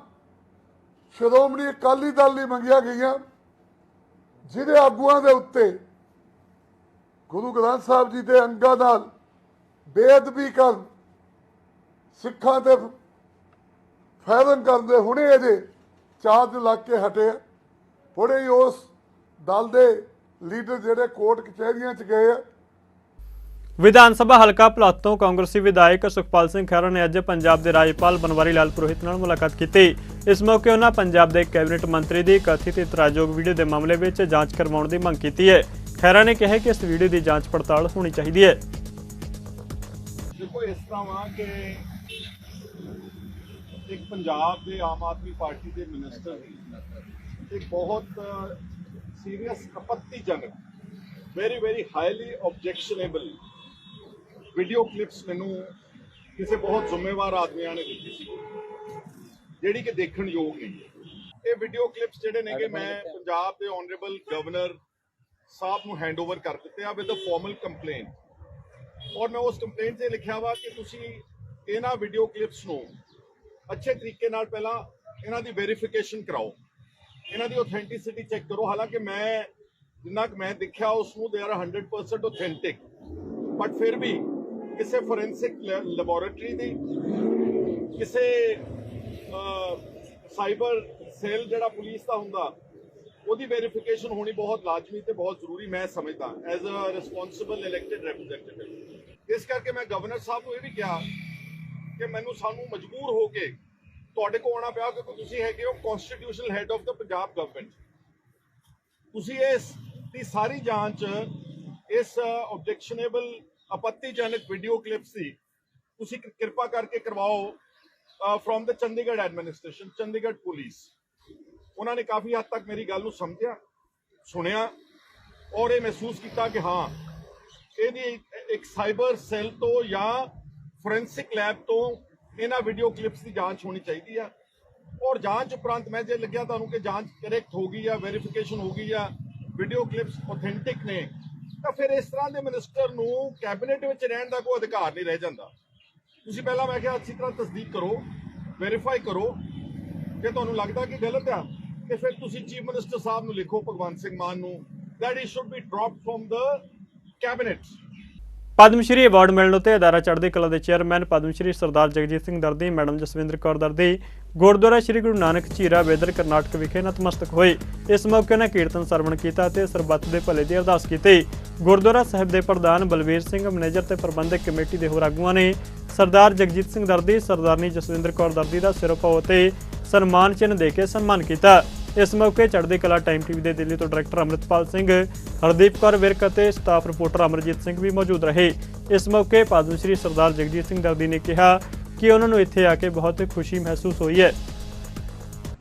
ਸ਼੍ਰੋਮਣੀ ਅਕਾਲੀ ਦਲ ਲਈ ਮੰਗੀਆਂ ਗਈਆਂ ਜਿਹਦੇ ਆਗੂਆਂ ਦੇ ਉੱਤੇ ਗੁਰੂ ਗ੍ਰੰਥ ਸਾਹਿਬ ਜੀ ਦੇ ਅੰਗਾਂ ਨਾਲ ਬੇਅਦਬੀ ਕਰਨ, ਸਿੱਖਾਂ ਤੇ ਫੈਰਨ ਕਰਨ ਦੇ ਹੁਣੇ ਅਜੇ ਚਾਰਜ ਲੱਗ ਕੇ ਹਟੇ। ਹੁਣੇ ਹੀ ਉਸ ਦਲ ਦੇ ਲੀਡਰ ਜਿਹੜੇ ਕੋਰਟ ਕਚਹਿਰੀਆਂ 'ਚ ਗਏ ਆ। ਵਿਧਾਨ ਸਭਾ ਹਲਕਾ ਭਲੱਥ ਤੋਂ ਕਾਂਗਰਸੀ ਵਿਧਾਇਕ ਸੁਖਪਾਲ ਸਿੰਘ ਖਹਿਰਾ ਨੇ ਅੱਜ ਪੰਜਾਬ ਦੇ ਰਾਜਪਾਲ ਬਨਵਾਰੀ ਲਾਲ ਪੁਰੋਹਿਤ ਨਾਲ ਮੁਲਾਕਾਤ ਕੀਤੀ। ਇਸ ਮੌਕੇ ਉਹਨਾਂ ਪੰਜਾਬ ਦੇ ਕੈਬਨਿਟ ਮੰਤਰੀ ਦੀ ਕਥਿਤ ਇਤਰਾਜ਼ਯੋਗ ਵੀਡੀਓ ਦੇ ਮਾਮਲੇ ਵਿੱਚ ਜਾਂਚ ਕਰਵਾਉਣ ਦੀ ਮੰਗ ਕੀਤੀ ਹੈ। ਖਹਿਰਾ ਨੇ ਕਿਹਾ ਕਿ ਇਸ ਵੀਡੀਓ ਦੀ ਜਾਂਚ ਪੜਤਾਲ ਹੋਣੀ ਚਾਹੀਦੀ ਹੈ। ਦੇਖੋ, ਇਸ ਤਰ੍ਹਾਂ ਵਾ ਕਿ ਇੱਕ ਪੰਜਾਬ ਦੇ ਆਮ ਆਦਮੀ ਪਾਰਟੀ ਦੇ ਮਿਨਿਸਟਰ ਇੱਕ ਬਹੁਤ ਸੀਰੀਅਸ ਆਪੱਤੀਜਨਕ very highly objectionable video clips ਮੈਨੂੰ ਕਿਸੇ ਬਹੁਤ ਜ਼ਿੰਮੇਵਾਰ ਆਦਮੀਆਂ ਨੇ ਦਿੱਤੀ ਸੀ, ਜਿਹੜੀ ਕਿ ਦੇਖਣ ਯੋਗ ਨਹੀਂ ਹੈ। ਇਹ ਵੀਡੀਓ ਕਲਿੱਪਸ ਜਿਹੜੇ ਨੇਗੇ ਮੈਂ ਪੰਜਾਬ ਦੇ ਆਨਰੇਬਲ ਗਵਰਨਰ ਸਾਹਿਬ ਨੂੰ ਹੈਂਡਓਵਰ ਕਰ ਦਿੱਤੇ ਆ ਵਿਦ ਅ ਫਾਰਮਲ ਕੰਪਲੇਂਟ, ਔਰ ਮੈਂ ਉਸ ਕੰਪਲੇਂਟ 'ਤੇ ਲਿਖਿਆ ਵਾ ਕਿ ਤੁਸੀਂ ਇਹਨਾਂ ਵੀਡੀਓ ਕਲਿੱਪਸ ਨੂੰ ਅੱਛੇ ਤਰੀਕੇ ਨਾਲ ਪਹਿਲਾਂ ਇਹਨਾਂ ਦੀ ਵੈਰੀਫਿਕੇਸ਼ਨ ਕਰਾਓ, ਇਹਨਾਂ ਦੀ ਆਥੈਂਟਿਸਿਟੀ ਚੈੱਕ ਕਰੋ। ਹਾਲਾਂਕਿ ਮੈਂ ਜਿੰਨਾ ਕਿ ਮੈਂ ਦੇਖਿਆ ਉਸ ਨੂੰ ਦੇ ਆਰ 100% ਆਥੈਂਟਿਕ, ਬਟ ਫਿਰ ਵੀ ਕਿਸੇ ਫੋਰੈਂਸਿਕ ਲੈਬੋਰੇਟਰੀ ਦੀ, ਕਿਸੇ ਸਾਈਬਰ ਸੈੱਲ ਜਿਹੜਾ ਪੁਲਿਸ ਦਾ ਹੁੰਦਾ, ਉਹਦੀ ਵੈਰੀਫਿਕੇਸ਼ਨ ਹੋਣੀ ਬਹੁਤ ਲਾਜ਼ਮੀ ਤੇ ਬਹੁਤ ਜ਼ਰੂਰੀ ਮੈਂ ਸਮਝਦਾ ਐਜ਼ ਅ ਰਿਸਪੌਂਸਿਬਲ ਇਲੈਕਟਿਡ ਰੈਪਰੈਜ਼ੈਂਟੇਟਿਵ। ਇਸ ਕਰਕੇ ਮੈਂ ਗਵਰਨਰ ਸਾਹਿਬ ਨੂੰ ਇਹ ਵੀ ਕਿਹਾ ਕਿ ਸਾਨੂੰ ਮਜਬੂਰ ਹੋ ਕੇ ਤੁਹਾਡੇ ਕੋਲ ਆਉਣਾ ਪਿਆ, ਕਿਉਂਕਿ ਤੁਸੀਂ ਹੈਗੇ ਹੋ constitutional head of the Punjab government. ਤੁਸੀਂ ਇਸ ਦੀ ਸਾਰੀ ਜਾਂਚ ਇਸ ਆਬਜੈਕਸ਼ਨੇਬਲ ਆਪੱਤੀਜਨਕ ਵੀਡੀਓ ਕਲਿੱਪਸ ਦੀ ਤੁਸੀਂ ਕਿਰਪਾ ਕਰਕੇ ਕਰਵਾਓ from the Chandigarh administration, Chandigarh police. ਉਹਨਾਂ ਨੇ ਕਾਫੀ ਹੱਦ ਤੱਕ ਮੇਰੀ ਗੱਲ ਨੂੰ ਸਮਝਿਆ, ਸੁਣਿਆ ਔਰ ਇਹ ਮਹਿਸੂਸ ਕੀਤਾ ਕਿ ਹਾਂ ਇਹਦੀ ਇੱਕ ਸਾਈਬਰ ਸੈੱਲ ਤੋਂ ਜਾਂ ਫੋਰੈਂਸਿਕ ਲੈਬ ਤੋਂ ਇਹਨਾਂ ਵੀਡੀਓ ਕਲਿੱਪਸ ਦੀ ਜਾਂਚ ਹੋਣੀ ਚਾਹੀਦੀ ਆ। ਔਰ ਜਾਂਚ ਉਪਰੰਤ ਮੈਂ ਜੇ ਲੱਗਿਆ ਤੁਹਾਨੂੰ ਕਿ ਜਾਂਚ ਕਰੈਕਟ ਹੋ ਗਈ ਆ, ਵੈਰੀਫਿਕੇਸ਼ਨ ਹੋ ਗਈ ਆ, ਵੀਡੀਓ ਕਲਿੱਪਸ ਆਥੈਂਟਿਕ ਨੇ, ਤਾਂ ਫਿਰ ਇਸ ਤਰ੍ਹਾਂ ਦੇ ਮਿਨਿਸਟਰ ਨੂੰ ਕੈਬਨਿਟ ਵਿੱਚ ਰਹਿਣ ਦਾ ਕੋਈ ਅਧਿਕਾਰ ਨਹੀਂ ਰਹਿ ਜਾਂਦਾ। ਤੁਸੀਂ ਪਹਿਲਾਂ ਮੈਂ ਕਿਹਾ ਅੱਛੀ ਤਰ੍ਹਾਂ ਤਸਦੀਕ ਕਰੋ, ਵੈਰੀਫਾਈ ਕਰੋ, ਜੇ ਤੁਹਾਨੂੰ ਲੱਗਦਾ ਕਿ ਗਲਤ ਆ ਤੇ ਫਿਰ ਤੁਸੀਂ ਚੀਫ ਮਿਨਿਸਟਰ ਸਾਹਿਬ ਨੂੰ ਲਿਖੋ, ਭਗਵੰਤ ਸਿੰਘ ਮਾਨ ਨੂੰ, that he should be dropped from the cabinet। Padma Shri award ਮਿਲਣ ਉੱਤੇ ਅਦਾਰਾ ਚੜ੍ਹਦੀ ਕਲਾ ਦੇ ਚੇਅਰਮੈਨ ਪਦਮ ਸ਼੍ਰੀ ਸਰਦਾਰ ਜਗਜੀਤ ਸਿੰਘ ਦਰਦੀ, ਮੈਡਮ ਜਸਵਿੰਦਰ ਕੌਰ ਦਰਦੀ ਗੁਰਦੁਆਰਾ ਸ਼੍ਰੀ ਗੁਰੂ ਨਾਨਕ ਝੀਰਾ ਬੇਦਰ ਕਰਨਾਟਕ ਵਿਖੇ ਨਤਮਸਤਕ ਹੋਏ। ਇਸ ਮੌਕੇ ਉਹਨਾਂ ਕੀਰਤਨ ਸਰਵਣ ਕੀਤਾ ਤੇ ਸਰਬੱਤ ਦੇ ਭਲੇ ਦੀ ਅਰਦਾਸ ਕੀਤੀ। ਗੁਰਦੁਆਰਾ ਸਾਹਿਬ ਦੇ ਪ੍ਰਧਾਨ ਬਲਵੀਰ ਸਿੰਘ, ਮੈਨੇਜਰ ਤੇ ਪ੍ਰਬੰਧਕ ਕਮੇਟੀ ਦੇ ਹੋਰ ਆਗੂਆਂ ਨੇ ਸਰਦਾਰ ਜਗਜੀਤ ਸਿੰਘ ਦਰਦੀ, ਸਰਦਾਰਨੀ ਜਸਵਿੰਦਰ ਕੌਰ ਦਰਦੀ ਦਾ ਸਿਰੋਂ ਪਾਓ ਤੇ ਸਨਮਾਨ ਚਿੰਨ੍ਹ ਦੇ ਕੇ ਸਨਮਾਨ ਕੀਤਾ। ਇਸ ਮੌਕੇ ਚੜ੍ਹਦੀ ਕਲਾ ਟਾਈਮ ਟੀਵੀ ਦੇ ਦਿੱਲੀ ਤੋਂ ਡਾਇਰੈਕਟਰ ਅੰਮ੍ਰਿਤਪਾਲ ਸਿੰਘ, ਹਰਦੀਪ ਕੌਰ ਵਿਰਕ ਅਤੇ ਸਟਾਫ ਰਿਪੋਰਟਰ ਅਮਰਜੀਤ ਸਿੰਘ ਵੀ ਮੌਜੂਦ ਰਹੇ। ਇਸ ਮੌਕੇ ਪਦਮ ਸ਼੍ਰੀ ਸਰਦਾਰ ਜਗਜੀਤ ਸਿੰਘ ਦਰਦੀ ਨੇ ਕਿਹਾ ਕਿ ਉਹਨਾਂ ਨੂੰ ਇੱਥੇ ਆ ਕੇ ਬਹੁਤ ਖੁਸ਼ੀ ਮਹਿਸੂਸ ਹੋਈ ਹੈ।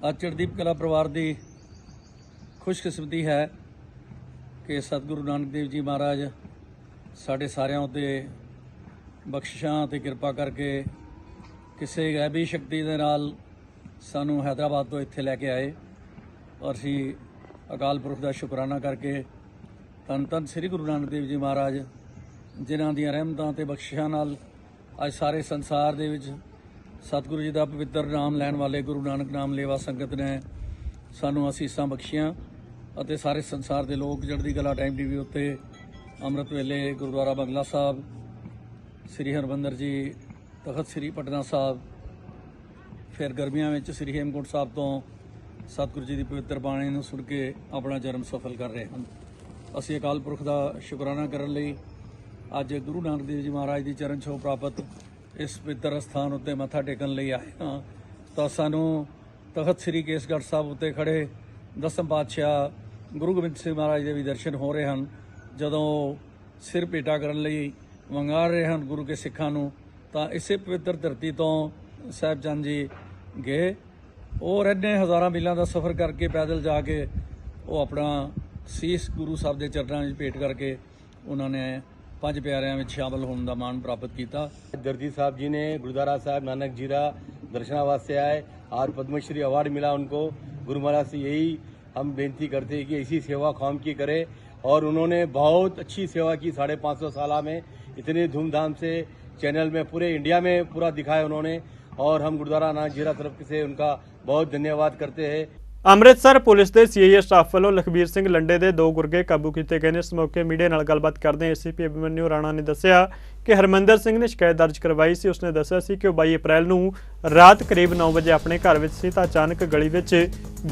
ਅੱਜ ਚੜ੍ਹਦੀਪ ਕਲਾ ਪਰਿਵਾਰ ਦੀ ਖੁਸ਼ਕਿਸਮਤੀ ਹੈ ਕਿ ਸਤਿਗੁਰੂ ਨਾਨਕ ਦੇਵ ਜੀ ਮਹਾਰਾਜ ਸਾਡੇ ਸਾਰਿਆਂ ਉੱਤੇ ਬਖਸ਼ਿਸ਼ਾਂ ਤੇ ਕਿਰਪਾ ਕਰਕੇ ਕਿਸੇ ਗੈਬੀ ਸ਼ਕਤੀ ਦੇ ਨਾਲ ਸਾਨੂੰ ਹੈਦਰਾਬਾਦ ਤੋਂ ਇੱਥੇ ਲੈ ਕੇ ਆਏ, ਔਰ ਅਸੀਂ ਅਕਾਲ ਪੁਰਖ ਦਾ ਸ਼ੁਕਰਾਨਾ ਕਰਕੇ ਧੰਨ ਧੰਨ ਸ੍ਰੀ ਗੁਰੂ ਨਾਨਕ ਦੇਵ ਜੀ ਮਹਾਰਾਜ ਜਿਨ੍ਹਾਂ ਦੀਆਂ ਰਹਿਮਤਾਂ ਤੇ ਬਖਸ਼ਿਸ਼ਾਂ ਨਾਲ ਅੱਜ ਸਾਰੇ ਸੰਸਾਰ ਦੇ ਵਿੱਚ ਸਤਿਗੁਰੂ ਜੀ ਦਾ ਪਵਿੱਤਰ ਨਾਮ ਲੈਣ ਵਾਲੇ ਗੁਰੂ ਨਾਨਕ ਨਾਮ ਲੇਵਾ ਸੰਗਤ ਨੇ ਸਾਨੂੰ ਅਸੀਸਾਂ ਬਖਸ਼ੀਆਂ, ਅਤੇ ਸਾਰੇ ਸੰਸਾਰ ਦੇ ਲੋਕ ਚੜ੍ਹਦੀ ਕਲਾ ਟਾਈਮ ਟੀਵੀ ਉੱਤੇ ਅੰਮ੍ਰਿਤ ਵੇਲੇ ਗੁਰਦੁਆਰਾ ਬੰਗਲਾ ਸਾਹਿਬ, ਸ੍ਰੀ ਹਰਿਮੰਦਰ ਜੀ, ਤਖਤ ਸ੍ਰੀ ਪਟਨਾ ਸਾਹਿਬ, ਫਿਰ ਗਰਮੀਆਂ ਵਿੱਚ ਸ੍ਰੀ ਹੇਮਕੁੰਟ ਸਾਹਿਬ ਤੋਂ ਸਤਿਗੁਰੂ ਜੀ ਦੀ ਪਵਿੱਤਰ ਬਾਣੀ ਨੂੰ ਸੁਣ ਕੇ ਆਪਣਾ ਜਨਮ ਸਫਲ ਕਰ ਰਹੇ ਹਨ। ਅਸੀਂ ਅਕਾਲ ਪੁਰਖ ਦਾ ਸ਼ੁਕਰਾਨਾ ਕਰਨ ਲਈ ਅੱਜ ਗੁਰੂ ਨਾਨਕ ਦੇਵ ਜੀ ਮਹਾਰਾਜ ਦੀ ਚਰਨ ਛੋਹ ਪ੍ਰਾਪਤ ਇਸ ਪਵਿੱਤਰ ਸਥਾਨ ਉੱਤੇ ਮੱਥਾ ਟੇਕਣ ਲਈ ਆਏ ਹਾਂ। ਤਾਂ ਸਾਨੂੰ ਤਖਤ ਸ੍ਰੀ ਕੇਸਗੜ੍ਹ ਸਾਹਿਬ ਉੱਤੇ ਖੜੇ ਦਸਮ ਪਾਤਸ਼ਾਹ ਗੁਰੂ ਗੋਬਿੰਦ ਸਿੰਘ ਮਹਾਰਾਜ ਦੇ ਵੀ ਦਰਸ਼ਨ ਹੋ ਰਹੇ ਹਨ, ਜਦੋਂ ਸਿਰ ਭੇਟਾ ਕਰਨ ਲਈ ਵੰਗਾਰ ਰਹੇ ਹਨ ਗੁਰੂ ਕੇ ਸਿੱਖਾਂ ਨੂੰ। ਤਾਂ ਇਸੇ ਪਵਿੱਤਰ ਧਰਤੀ ਤੋਂ ਸਾਹਿਬਜ਼ਾਨ ਜੀ ਗਏ, ਔਰ ਇੰਨੇ ਹਜ਼ਾਰਾਂ ਮੀਲਾਂ ਦਾ ਸਫ਼ਰ ਕਰਕੇ ਪੈਦਲ ਜਾ ਕੇ ਉਹ ਆਪਣਾ ਸੀਸ ਗੁਰੂ ਸਾਹਿਬ ਦੇ ਚਰਨਾਂ ਵਿੱਚ ਭੇਟ ਕਰਕੇ ਉਹਨਾਂ ਨੇ ਪੰਜ ਪਿਆਰਿਆਂ ਵਿੱਚ ਸ਼ਾਮਲ ਹੋਣ ਦਾ ਮਾਣ ਪ੍ਰਾਪਤ ਕੀਤਾ। दर्जी साहब जी ने गुरुद्वारा साहब नानक जीरा दर्शना वास्ते आए, आज पद्मश्री अवार्ड मिला उनको। गुरु महाराज से यही हम बेनती करते हैं कि ऐसी सेवा कौम की करे, और उन्होंने बहुत अच्छी सेवा की। 550 साल में इतने धूमधाम से चैनल में पूरे इंडिया में पूरा दिखाया उन्होंने, और हम गुरुद्वारा नानक जीरा तरफ से उनका बहुत धन्यवाद करते हैं। ਅੰਮ੍ਰਿਤਸਰ ਪੁਲਿਸ ਦੇ ਸੀਆਈਏ ਸਟਾਫ ਵੱਲੋਂ ਲਖਬੀਰ ਸਿੰਘ ਲੰਡੇ ਦੇ 2 ਗੁਰਗੇ ਕਾਬੂ ਕੀਤੇ ਗਏ ਨੇ। ਇਸ ਮੌਕੇ ਮੀਡੀਆ ਨਾਲ ਗੱਲਬਾਤ ਕਰਦੇ ਏਸੀਪੀ ਅਭਿਮਨਿਊ ਰਾਣਾ ਨੇ ਦੱਸਿਆ ਕਿ ਹਰਮਿੰਦਰ ਸਿੰਘ ਨੇ ਸ਼ਿਕਾਇਤ ਦਰਜ ਕਰਵਾਈ ਸੀ। ਉਸਨੇ ਦੱਸਿਆ ਸੀ ਕਿ ਉਹ 22 ਅਪ੍ਰੈਲ ਨੂੰ ਰਾਤ ਕਰੀਬ 9 ਵਜੇ ਆਪਣੇ ਘਰ ਵਿੱਚ ਸੀ ਤਾਂ ਅਚਾਨਕ ਗਲੀ ਵਿੱਚ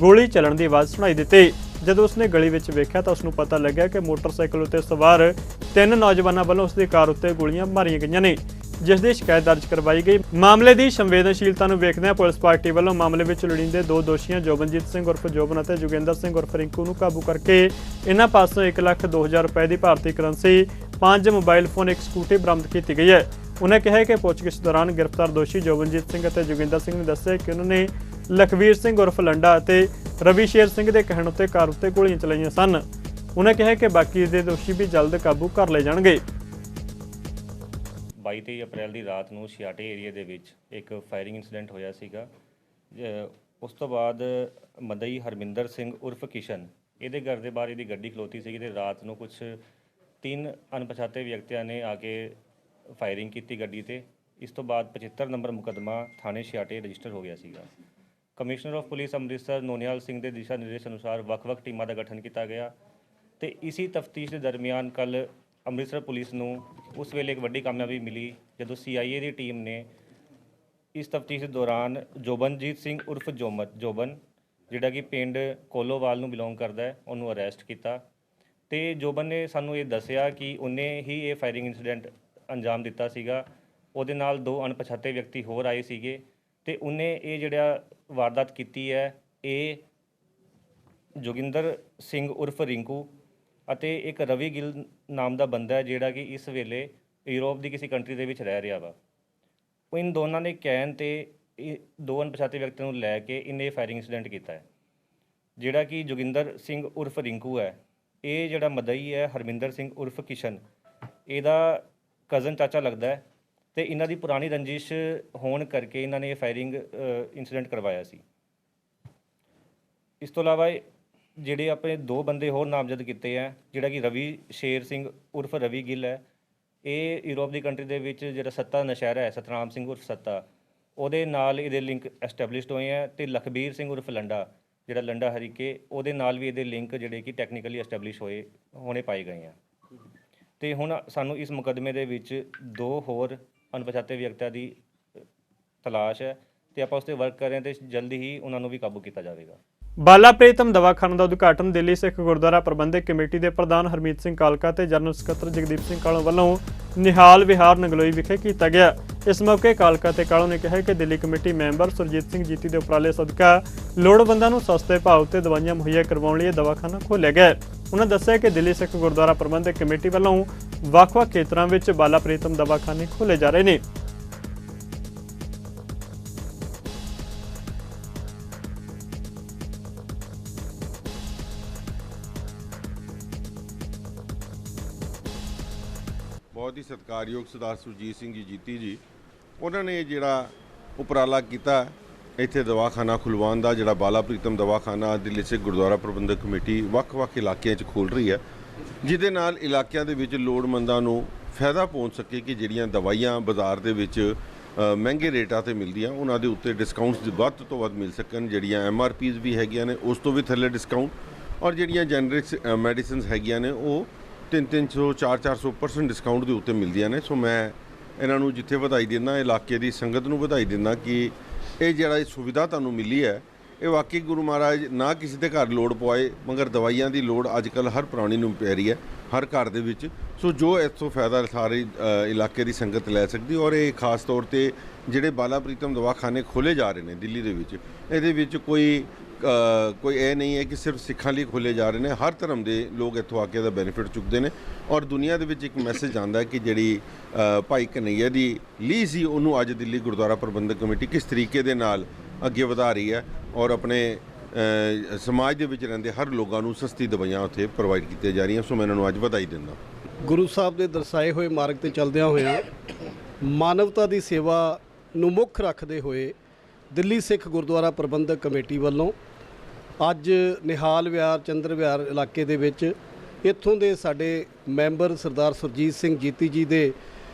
ਗੋਲੀ ਚੱਲਣ ਦੀ ਆਵਾਜ਼ ਸੁਣਾਈ ਦਿੱਤੀ। ਜਦੋਂ ਉਸਨੇ ਗਲੀ ਵਿੱਚ ਵੇਖਿਆ ਤਾਂ ਉਸਨੂੰ ਪਤਾ ਲੱਗਿਆ ਕਿ ਮੋਟਰਸਾਈਕਲ ਉੱਤੇ ਸਵਾਰ 3 ਨੌਜਵਾਨਾਂ ਵੱਲੋਂ ਉਸਦੀ ਕਾਰ ਉੱਤੇ ਗੋਲੀਆਂ ਮਾਰੀਆਂ ਗਈਆਂ ਨੇ, ਜਿਸ ਦੀ ਸ਼ਿਕਾਇਤ ਦਰਜ ਕਰਵਾਈ ਗਈ। ਮਾਮਲੇ ਦੀ ਸੰਵੇਦਨਸ਼ੀਲਤਾ ਨੂੰ ਵੇਖਦਿਆਂ ਪੁਲਿਸ ਪਾਰਟੀ ਵੱਲੋਂ ਮਾਮਲੇ ਵਿੱਚ ਲੋੜੀਂਦੇ 2 ਦੋਸ਼ੀਆਂ ਜੋਬਨਜੀਤ ਸਿੰਘ ਉਰਫ ਜੋਬਨ ਅਤੇ ਜੋਗਿੰਦਰ ਸਿੰਘ ਉਰਫ ਰਿੰਕੂ ਨੂੰ ਕਾਬੂ ਕਰਕੇ ਇਹਨਾਂ ਪਾਸੋਂ 1,02,000 ਰੁਪਏ ਦੀ ਭਾਰਤੀ ਕਰੰਸੀ, 5 ਮੋਬਾਈਲ ਫੋਨ, 1 ਸਕੂਟੀ ਬਰਾਮਦ ਕੀਤੀ ਗਈ ਹੈ। ਉਨ੍ਹਾਂ ਕਿਹਾ ਕਿ ਪੁੱਛਗਿੱਛ ਦੌਰਾਨ ਗ੍ਰਿਫਤਾਰ ਦੋਸ਼ੀ ਜੋਬਨਜੀਤ ਸਿੰਘ ਅਤੇ ਜੋਗਿੰਦਰ ਸਿੰਘ ਨੇ ਦੱਸਿਆ ਕਿ ਉਹਨਾਂ ਨੇ ਲਖਵੀਰ ਸਿੰਘ ਉਰਫ ਲੰਡਾ ਅਤੇ ਰਵੀ ਸ਼ੇਰ ਸਿੰਘ ਦੇ ਕਹਿਣ ਉੱਤੇ ਕਾਰ ਉੱਤੇ ਗੋਲੀਆਂ ਚਲਾਈਆਂ ਸਨ। ਉਨ੍ਹਾਂ ਕਿਹਾ ਕਿ ਬਾਕੀ ਦੇ ਦੋਸ਼ੀ ਵੀ ਜਲਦ ਕਾਬੂ ਕਰ ਲਏ ਜਾਣਗੇ। 22 ਅਪ੍ਰੈਲ ਦੀ ਰਾਤ ਨੂੰ ਛਿਆਟੇ ਏਰੀਆ ਦੇ ਵਿੱਚ ਇੱਕ ਫਾਇਰਿੰਗ ਇਨਸੀਡੈਂਟ ਹੋਇਆ ਸੀਗਾ। ਉਸ ਤੋਂ ਬਾਅਦ ਮਦਈ ਹਰਮਿੰਦਰ ਸਿੰਘ ਉਰਫ ਕਿਸ਼ਨ, ਇਹਦੇ ਘਰ ਦੇ ਬਾਹਰ ਇਹਦੀ ਗੱਡੀ ਖਲੋਤੀ ਸੀਗੀ ਤੇ ਰਾਤ ਨੂੰ ਕੁਝ 3 ਅਣਪਛਾਤੇ ਵਿਅਕਤੀਆਂ ਨੇ ਆ ਕੇ ਫਾਇਰਿੰਗ ਕੀਤੀ ਗੱਡੀ ਤੇ। ਇਸ ਤੋਂ ਬਾਅਦ 75 ਨੰਬਰ ਮੁਕੱਦਮਾ ਥਾਣੇ ਛਿਆਟੇ ਰਜਿਸਟਰ ਹੋ ਗਿਆ ਸੀਗਾ। Commissioner of police Amritsar Noniyal Singh ਦੇ ਦਿਸ਼ਾ ਨਿਰਦੇਸ਼ ਅਨੁਸਾਰ ਵੱਖ-ਵੱਖ ਟੀਮਾਂ ਦਾ ਗਠਨ ਕੀਤਾ ਗਿਆ ਤੇ ਇਸੀ ਤਫਤੀਸ਼ ਦੇ ਦਰਮਿਆਨ ਕੱਲ ਅੰਮ੍ਰਿਤਸਰ ਪੁਲਿਸ ਨੂੰ ਉਸ ਵੇਲੇ ਇੱਕ ਵੱਡੀ ਕਾਮਯਾਬੀ ਮਿਲੀ ਜਦੋਂ CIA ਦੀ ਟੀਮ ਨੇ ਇਸ ਤਫਤੀਸ਼ ਦੇ ਦੌਰਾਨ ਜੋਬਨਜੀਤ ਸਿੰਘ ਉਰਫ ਜੋਬਨ ਜਿਹੜਾ ਕਿ ਪਿੰਡ ਕੋਲੋਵਾਲ ਨੂੰ ਬਿਲੋਂਗ ਕਰਦਾ ਹੈ, ਉਹਨੂੰ ਅਰੈਸਟ ਕੀਤਾ ਤੇ ਜੋਬਨ ਨੇ ਸਾਨੂੰ ਇਹ ਦੱਸਿਆ ਕਿ ਉਹਨੇ ਹੀ ਇਹ ਫਾਇਰਿੰਗ ਇਨਸੀਡੈਂਟ ਅੰਜਾਮ ਦਿੱਤਾ ਸੀਗਾ। ਉਹਦੇ ਨਾਲ 2 ਅਣਪਛਾਤੇ ਵਿਅਕਤੀ ਹੋਰ ਆਏ ਸੀਗੇ ਤੇ ਉਹਨੇ ਇਹ ਜਿਹੜਾ ਵਾਰਦਾਤ ਕੀਤੀ ਹੈ ਇਹ ਜੋਗਿੰਦਰ ਸਿੰਘ ਉਰਫ ਰਿੰਕੂ ਅਤੇ ਇੱਕ ਰਵੀ ਗਿੱਲ ਨਾਮ ਦਾ ਬੰਦਾ ਹੈ ਜਿਹੜਾ ਕਿ ਇਸ ਵੇਲੇ ਯੂਰਪ ਦੀ ਕਿਸੇ ਕੰਟਰੀ ਦੇ ਵਿੱਚ ਰਹਿ ਰਿਹਾ ਵਾ। ਉਹ ਇਨ ਦੋਨਾਂ ਨੇ ਕਹਿਣ ਤੇ ਇਹ 2 ਅਣਪਛਾਤੇ ਵਿਅਕਤੀਆਂ ਨੂੰ ਲੈ ਕੇ ਇਹਨੇ ਫਾਇਰਿੰਗ ਇਨਸੀਡੈਂਟ ਕੀਤਾ ਹੈ। ਜਿਹੜਾ ਕਿ ਜੋਗਿੰਦਰ ਸਿੰਘ ਉਰਫ ਰਿੰਕੂ ਹੈ, ਇਹ ਜਿਹੜਾ ਮਦਈ ਹੈ ਹਰਮਿੰਦਰ ਸਿੰਘ ਉਰਫ ਕਿਸ਼ਨ, ਇਹਦਾ ਕਜ਼ਨ ਚਾਚਾ ਲੱਗਦਾ ਹੈ ਤੇ ਇਹਨਾਂ ਦੀ ਪੁਰਾਣੀ ਰੰਜਿਸ਼ ਹੋਣ ਕਰਕੇ ਇਹਨਾਂ ਨੇ ਇਹ ਫਾਇਰਿੰਗ ਇਨਸੀਡੈਂਟ ਕਰਵਾਇਆ ਸੀ। ਇਸ ਤੋਂ ਇਲਾਵਾ ਜਿਹੜੇ ਆਪਣੇ 2 ਬੰਦੇ ਹੋਰ ਨਾਮਜ਼ਦ ਕੀਤੇ ਹੈ, ਜਿਹੜਾ ਕਿ ਰਵੀ ਸ਼ੇਰ ਸਿੰਘ ਉਰਫ ਰਵੀ ਗਿੱਲ ਹੈ, ਇਹ ਯੂਰਪ ਦੀ ਕੰਟਰੀ ਦੇ ਵਿੱਚ ਜਿਹੜਾ ਸੱਤਾ ਨਸ਼ਹਿਰਾ ਹੈ ਸਤਨਾਮ ਸਿੰਘ ਉਰਫ ਸੱਤਾ, ਉਹਦੇ ਨਾਲ ਇਹਦੇ ਲਿੰਕ ਐਸਟੈਬਲਿਸ਼ਡ ਹੋਏ ਹੈ ਤੇ ਲਖਬੀਰ ਸਿੰਘ ਉਰਫ ਲੰਡਾ ਜਿਹੜਾ ਲੰਡਾ ਹਰੀਕੇ, ਉਹਦੇ ਨਾਲ ਵੀ ਇਹਦੇ ਲਿੰਕ ਜਿਹੜੇ ਕਿ ਟੈਕਨੀਕਲੀ ਐਸਟੈਬਲਿਸ਼ ਹੋਣੇ ਪਾਏ ਗਏ ਆ। ਤੇ ਹੁਣ ਸਾਨੂੰ ਇਸ ਮੁਕੱਦਮੇ ਦੇ ਵਿੱਚ 2 ਹੋਰ ਅਣਪਛਾਤੇ ਵਿਅਕਤੀਆਂ ਦੀ ਤਲਾਸ਼ ਹੈ ਤੇ ਆਪਾਂ ਉਸ ਤੇ ਵਰਕ ਕਰ ਰਹੇ ਹਾਂ ਤੇ ਜਲਦੀ ਹੀ ਉਹਨਾਂ ਨੂੰ ਵੀ ਕਾਬੂ ਕੀਤਾ ਜਾਵੇਗਾ। ਬਾਲਾ ਪ੍ਰੀਤਮ ਦਵਾਖਾਨਾ ਦਾ ਉਦਘਾਟਨ ਦਿੱਲੀ ਸਿੱਖ ਗੁਰਦੁਆਰਾ ਪ੍ਰਬੰਧਕ ਕਮੇਟੀ ਦੇ ਪ੍ਰਧਾਨ ਹਰਮੀਤ ਸਿੰਘ ਕਾਲਕਾ ਤੇ ਜਨਰਲ ਸਕੱਤਰ ਜਗਦੀਪ ਸਿੰਘ ਕਾਲੋਂ ਵੱਲੋਂ ਨਿਹਾਲ ਵਿਹਾਰ ਨਗਲੋਈ ਵਿਖੇ ਕੀਤਾ ਗਿਆ। ਇਸ ਮੌਕੇ ਕਾਲਕਾ ਤੇ ਕਾਲੋਂ ਨੇ ਕਿਹਾ ਕਿ ਦਿੱਲੀ ਕਮੇਟੀ ਮੈਂਬਰ ਸੁਰਜੀਤ ਸਿੰਘ ਜੀਤੀ ਦੇ ਉਪਰਾਲੇ ਸਦਕਾ ਲੋੜਵੰਦਾਂ ਨੂੰ ਸਸਤੇ ਭਾਅ ਉੱਤੇ ਦਵਾਈਆਂ ਮੁਹੱਈਆ ਕਰਵਾਉਣ ਲਈ ਦਵਾਖਾਨਾ ਖੋਲ੍ਹਿਆ ਗਿਆ। ਉਹਨਾਂ ਦੱਸਿਆ ਕਿ ਦਿੱਲੀ ਸਿੱਖ ਗੁਰਦੁਆਰਾ ਪ੍ਰਬੰਧਕ ਕਮੇਟੀ ਵੱਲੋਂ ਵੱਖ-ਵੱਖ ਖੇਤਰਾਂ ਵਿੱਚ ਬਾਲਾ ਪ੍ਰੀਤਮ ਦਵਾਖਾਨੇ ਖੋਲ੍ਹੇ ਜਾ ਰਹੇ ਨੇ। ਬਹੁਤ ਹੀ ਸਤਿਕਾਰਯੋਗ ਸਰਦਾਰ ਸੁਰਜੀਤ ਸਿੰਘ ਜੀ ਜੀਤੀ ਜੀ, ਉਹਨਾਂ ਨੇ ਜਿਹੜਾ ਉਪਰਾਲਾ ਕੀਤਾ ਇੱਥੇ ਦਵਾਖਾਨਾ ਖੁਲਵਾਉਣ ਦਾ, ਜਿਹੜਾ ਬਾਲਾ ਪ੍ਰੀਤਮ ਦਵਾਖਾਨਾ ਦਿੱਲੀ ਸਿੱਖ ਗੁਰਦੁਆਰਾ ਪ੍ਰਬੰਧਕ ਕਮੇਟੀ ਵੱਖ-ਵੱਖ ਇਲਾਕਿਆਂ 'ਚ ਖੋਲ੍ਹ ਰਹੀ ਹੈ, ਜਿਹਦੇ ਨਾਲ ਇਲਾਕਿਆਂ ਦੇ ਵਿੱਚ ਲੋੜਵੰਦਾਂ ਨੂੰ ਫਾਇਦਾ ਪਹੁੰਚ ਸਕੇ ਕਿ ਜਿਹੜੀਆਂ ਦਵਾਈਆਂ ਬਾਜ਼ਾਰ ਦੇ ਵਿੱਚ ਮਹਿੰਗੇ ਰੇਟਾਂ 'ਤੇ ਮਿਲਦੀਆਂ ਉਹਨਾਂ ਦੇ ਉੱਤੇ ਡਿਸਕਾਊਂਟਸ ਵੱਧ ਤੋਂ ਵੱਧ ਮਿਲ ਸਕਣ। ਜਿਹੜੀਆਂ MRPs ਵੀ ਹੈਗੀਆਂ ਨੇ ਉਸ ਤੋਂ ਵੀ ਥੱਲੇ ਡਿਸਕਾਊਂਟ, ਔਰ ਜਿਹੜੀਆਂ ਜੈਨਰਿਕਸ ਮੈਡੀਸਿਨਸ ਹੈਗੀਆਂ ਨੇ ਉਹ 300 400% ਡਿਸਕਾਊਂਟ ਦੇ ਉੱਤੇ ਮਿਲਦੀਆਂ ਨੇ। ਸੋ ਮੈਂ ਇਹਨਾਂ ਨੂੰ ਜਿੱਥੇ ਵਧਾਈ ਦਿੰਦਾ, ਇਲਾਕੇ ਦੀ ਸੰਗਤ ਨੂੰ ਵਧਾਈ ਦਿੰਦਾ ਕਿ ਇਹ ਜਿਹੜਾ ਸੁਵਿਧਾ ਤੁਹਾਨੂੰ ਮਿਲੀ ਹੈ ਇਹ ਵਾਕਈ ਗੁਰੂ ਮਹਾਰਾਜ ਨਾ ਕਿਸੇ ਦੇ ਘਰ ਲੋੜ ਪਵਾਏ, ਮਗਰ ਦਵਾਈਆਂ ਦੀ ਲੋੜ ਅੱਜ ਕੱਲ੍ਹ ਹਰ ਪ੍ਰਾਣੀ ਨੂੰ ਪੈ ਰਹੀ ਹੈ ਹਰ ਘਰ ਦੇ ਵਿੱਚ। ਸੋ ਜੋ ਇੱਥੋਂ ਫਾਇਦਾ ਸਾਰੇ ਇਲਾਕੇ ਦੀ ਸੰਗਤ ਲੈ ਸਕਦੀ, ਔਰ ਇਹ ਖਾਸ ਤੌਰ 'ਤੇ ਜਿਹੜੇ ਬਾਲਾ ਪ੍ਰੀਤਮ ਦਵਾਖਾਨੇ ਖੋਲ੍ਹੇ ਜਾ ਰਹੇ ਨੇ ਦਿੱਲੀ ਦੇ ਵਿੱਚ, ਇਹਦੇ ਵਿੱਚ ਕੋਈ ਇਹ ਨਹੀਂ ਹੈ ਕਿ ਸਿਰਫ ਸਿੱਖਾਂ ਲਈ ਖੋਲ੍ਹੇ ਜਾ ਰਹੇ ਨੇ, ਹਰ ਧਰਮ ਦੇ ਲੋਕ ਇੱਥੋਂ ਆ ਕੇ ਇਹਦਾ ਬੈਨੀਫਿਟ ਚੁੱਕਦੇ ਨੇ। ਔਰ ਦੁਨੀਆ ਦੇ ਵਿੱਚ ਇੱਕ ਮੈਸੇਜ ਆਉਂਦਾ ਕਿ ਜਿਹੜੀ ਭਾਈ ਕਨ੍ਹਈਆ ਦੀ ਲੀਹ ਸੀ ਉਹਨੂੰ ਅੱਜ ਦਿੱਲੀ ਗੁਰਦੁਆਰਾ ਪ੍ਰਬੰਧਕ ਕਮੇਟੀ ਕਿਸ ਤਰੀਕੇ ਦੇ ਨਾਲ ਅੱਗੇ ਵਧਾ ਰਹੀ ਹੈ ਔਰ ਆਪਣੇ ਸਮਾਜ ਦੇ ਵਿੱਚ ਰਹਿੰਦੇ ਹਰ ਲੋਕਾਂ ਨੂੰ ਸਸਤੀ ਦਵਾਈਆਂ ਉੱਥੇ ਪ੍ਰੋਵਾਈਡ ਕੀਤੀਆਂ ਜਾ ਰਹੀਆਂ। ਸੋ ਮੈਂ ਇਹਨਾਂ ਨੂੰ ਅੱਜ ਵਧਾਈ ਦਿੰਦਾ। ਗੁਰੂ ਸਾਹਿਬ ਦੇ ਦਰਸਾਏ ਹੋਏ ਮਾਰਗ ਤੇ ਚੱਲਦਿਆਂ ਹੋਇਆਂ ਮਾਨਵਤਾ ਦੀ ਸੇਵਾ ਨੂੰ ਮੁੱਖ ਰੱਖਦੇ ਹੋਏ ਦਿੱਲੀ ਸਿੱਖ ਗੁਰਦੁਆਰਾ ਪ੍ਰਬੰਧਕ ਕਮੇਟੀ ਵੱਲੋਂ ਅੱਜ ਨਿਹਾਲ ਵਿਹਾਰ ਚੰਦਰ ਵਿਹਾਰ ਇਲਾਕੇ ਦੇ ਵਿੱਚ ਇੱਥੋਂ ਦੇ ਸਾਡੇ ਮੈਂਬਰ ਸਰਦਾਰ ਸੁਰਜੀਤ ਸਿੰਘ ਜੀਤੀ ਜੀ ਦੇ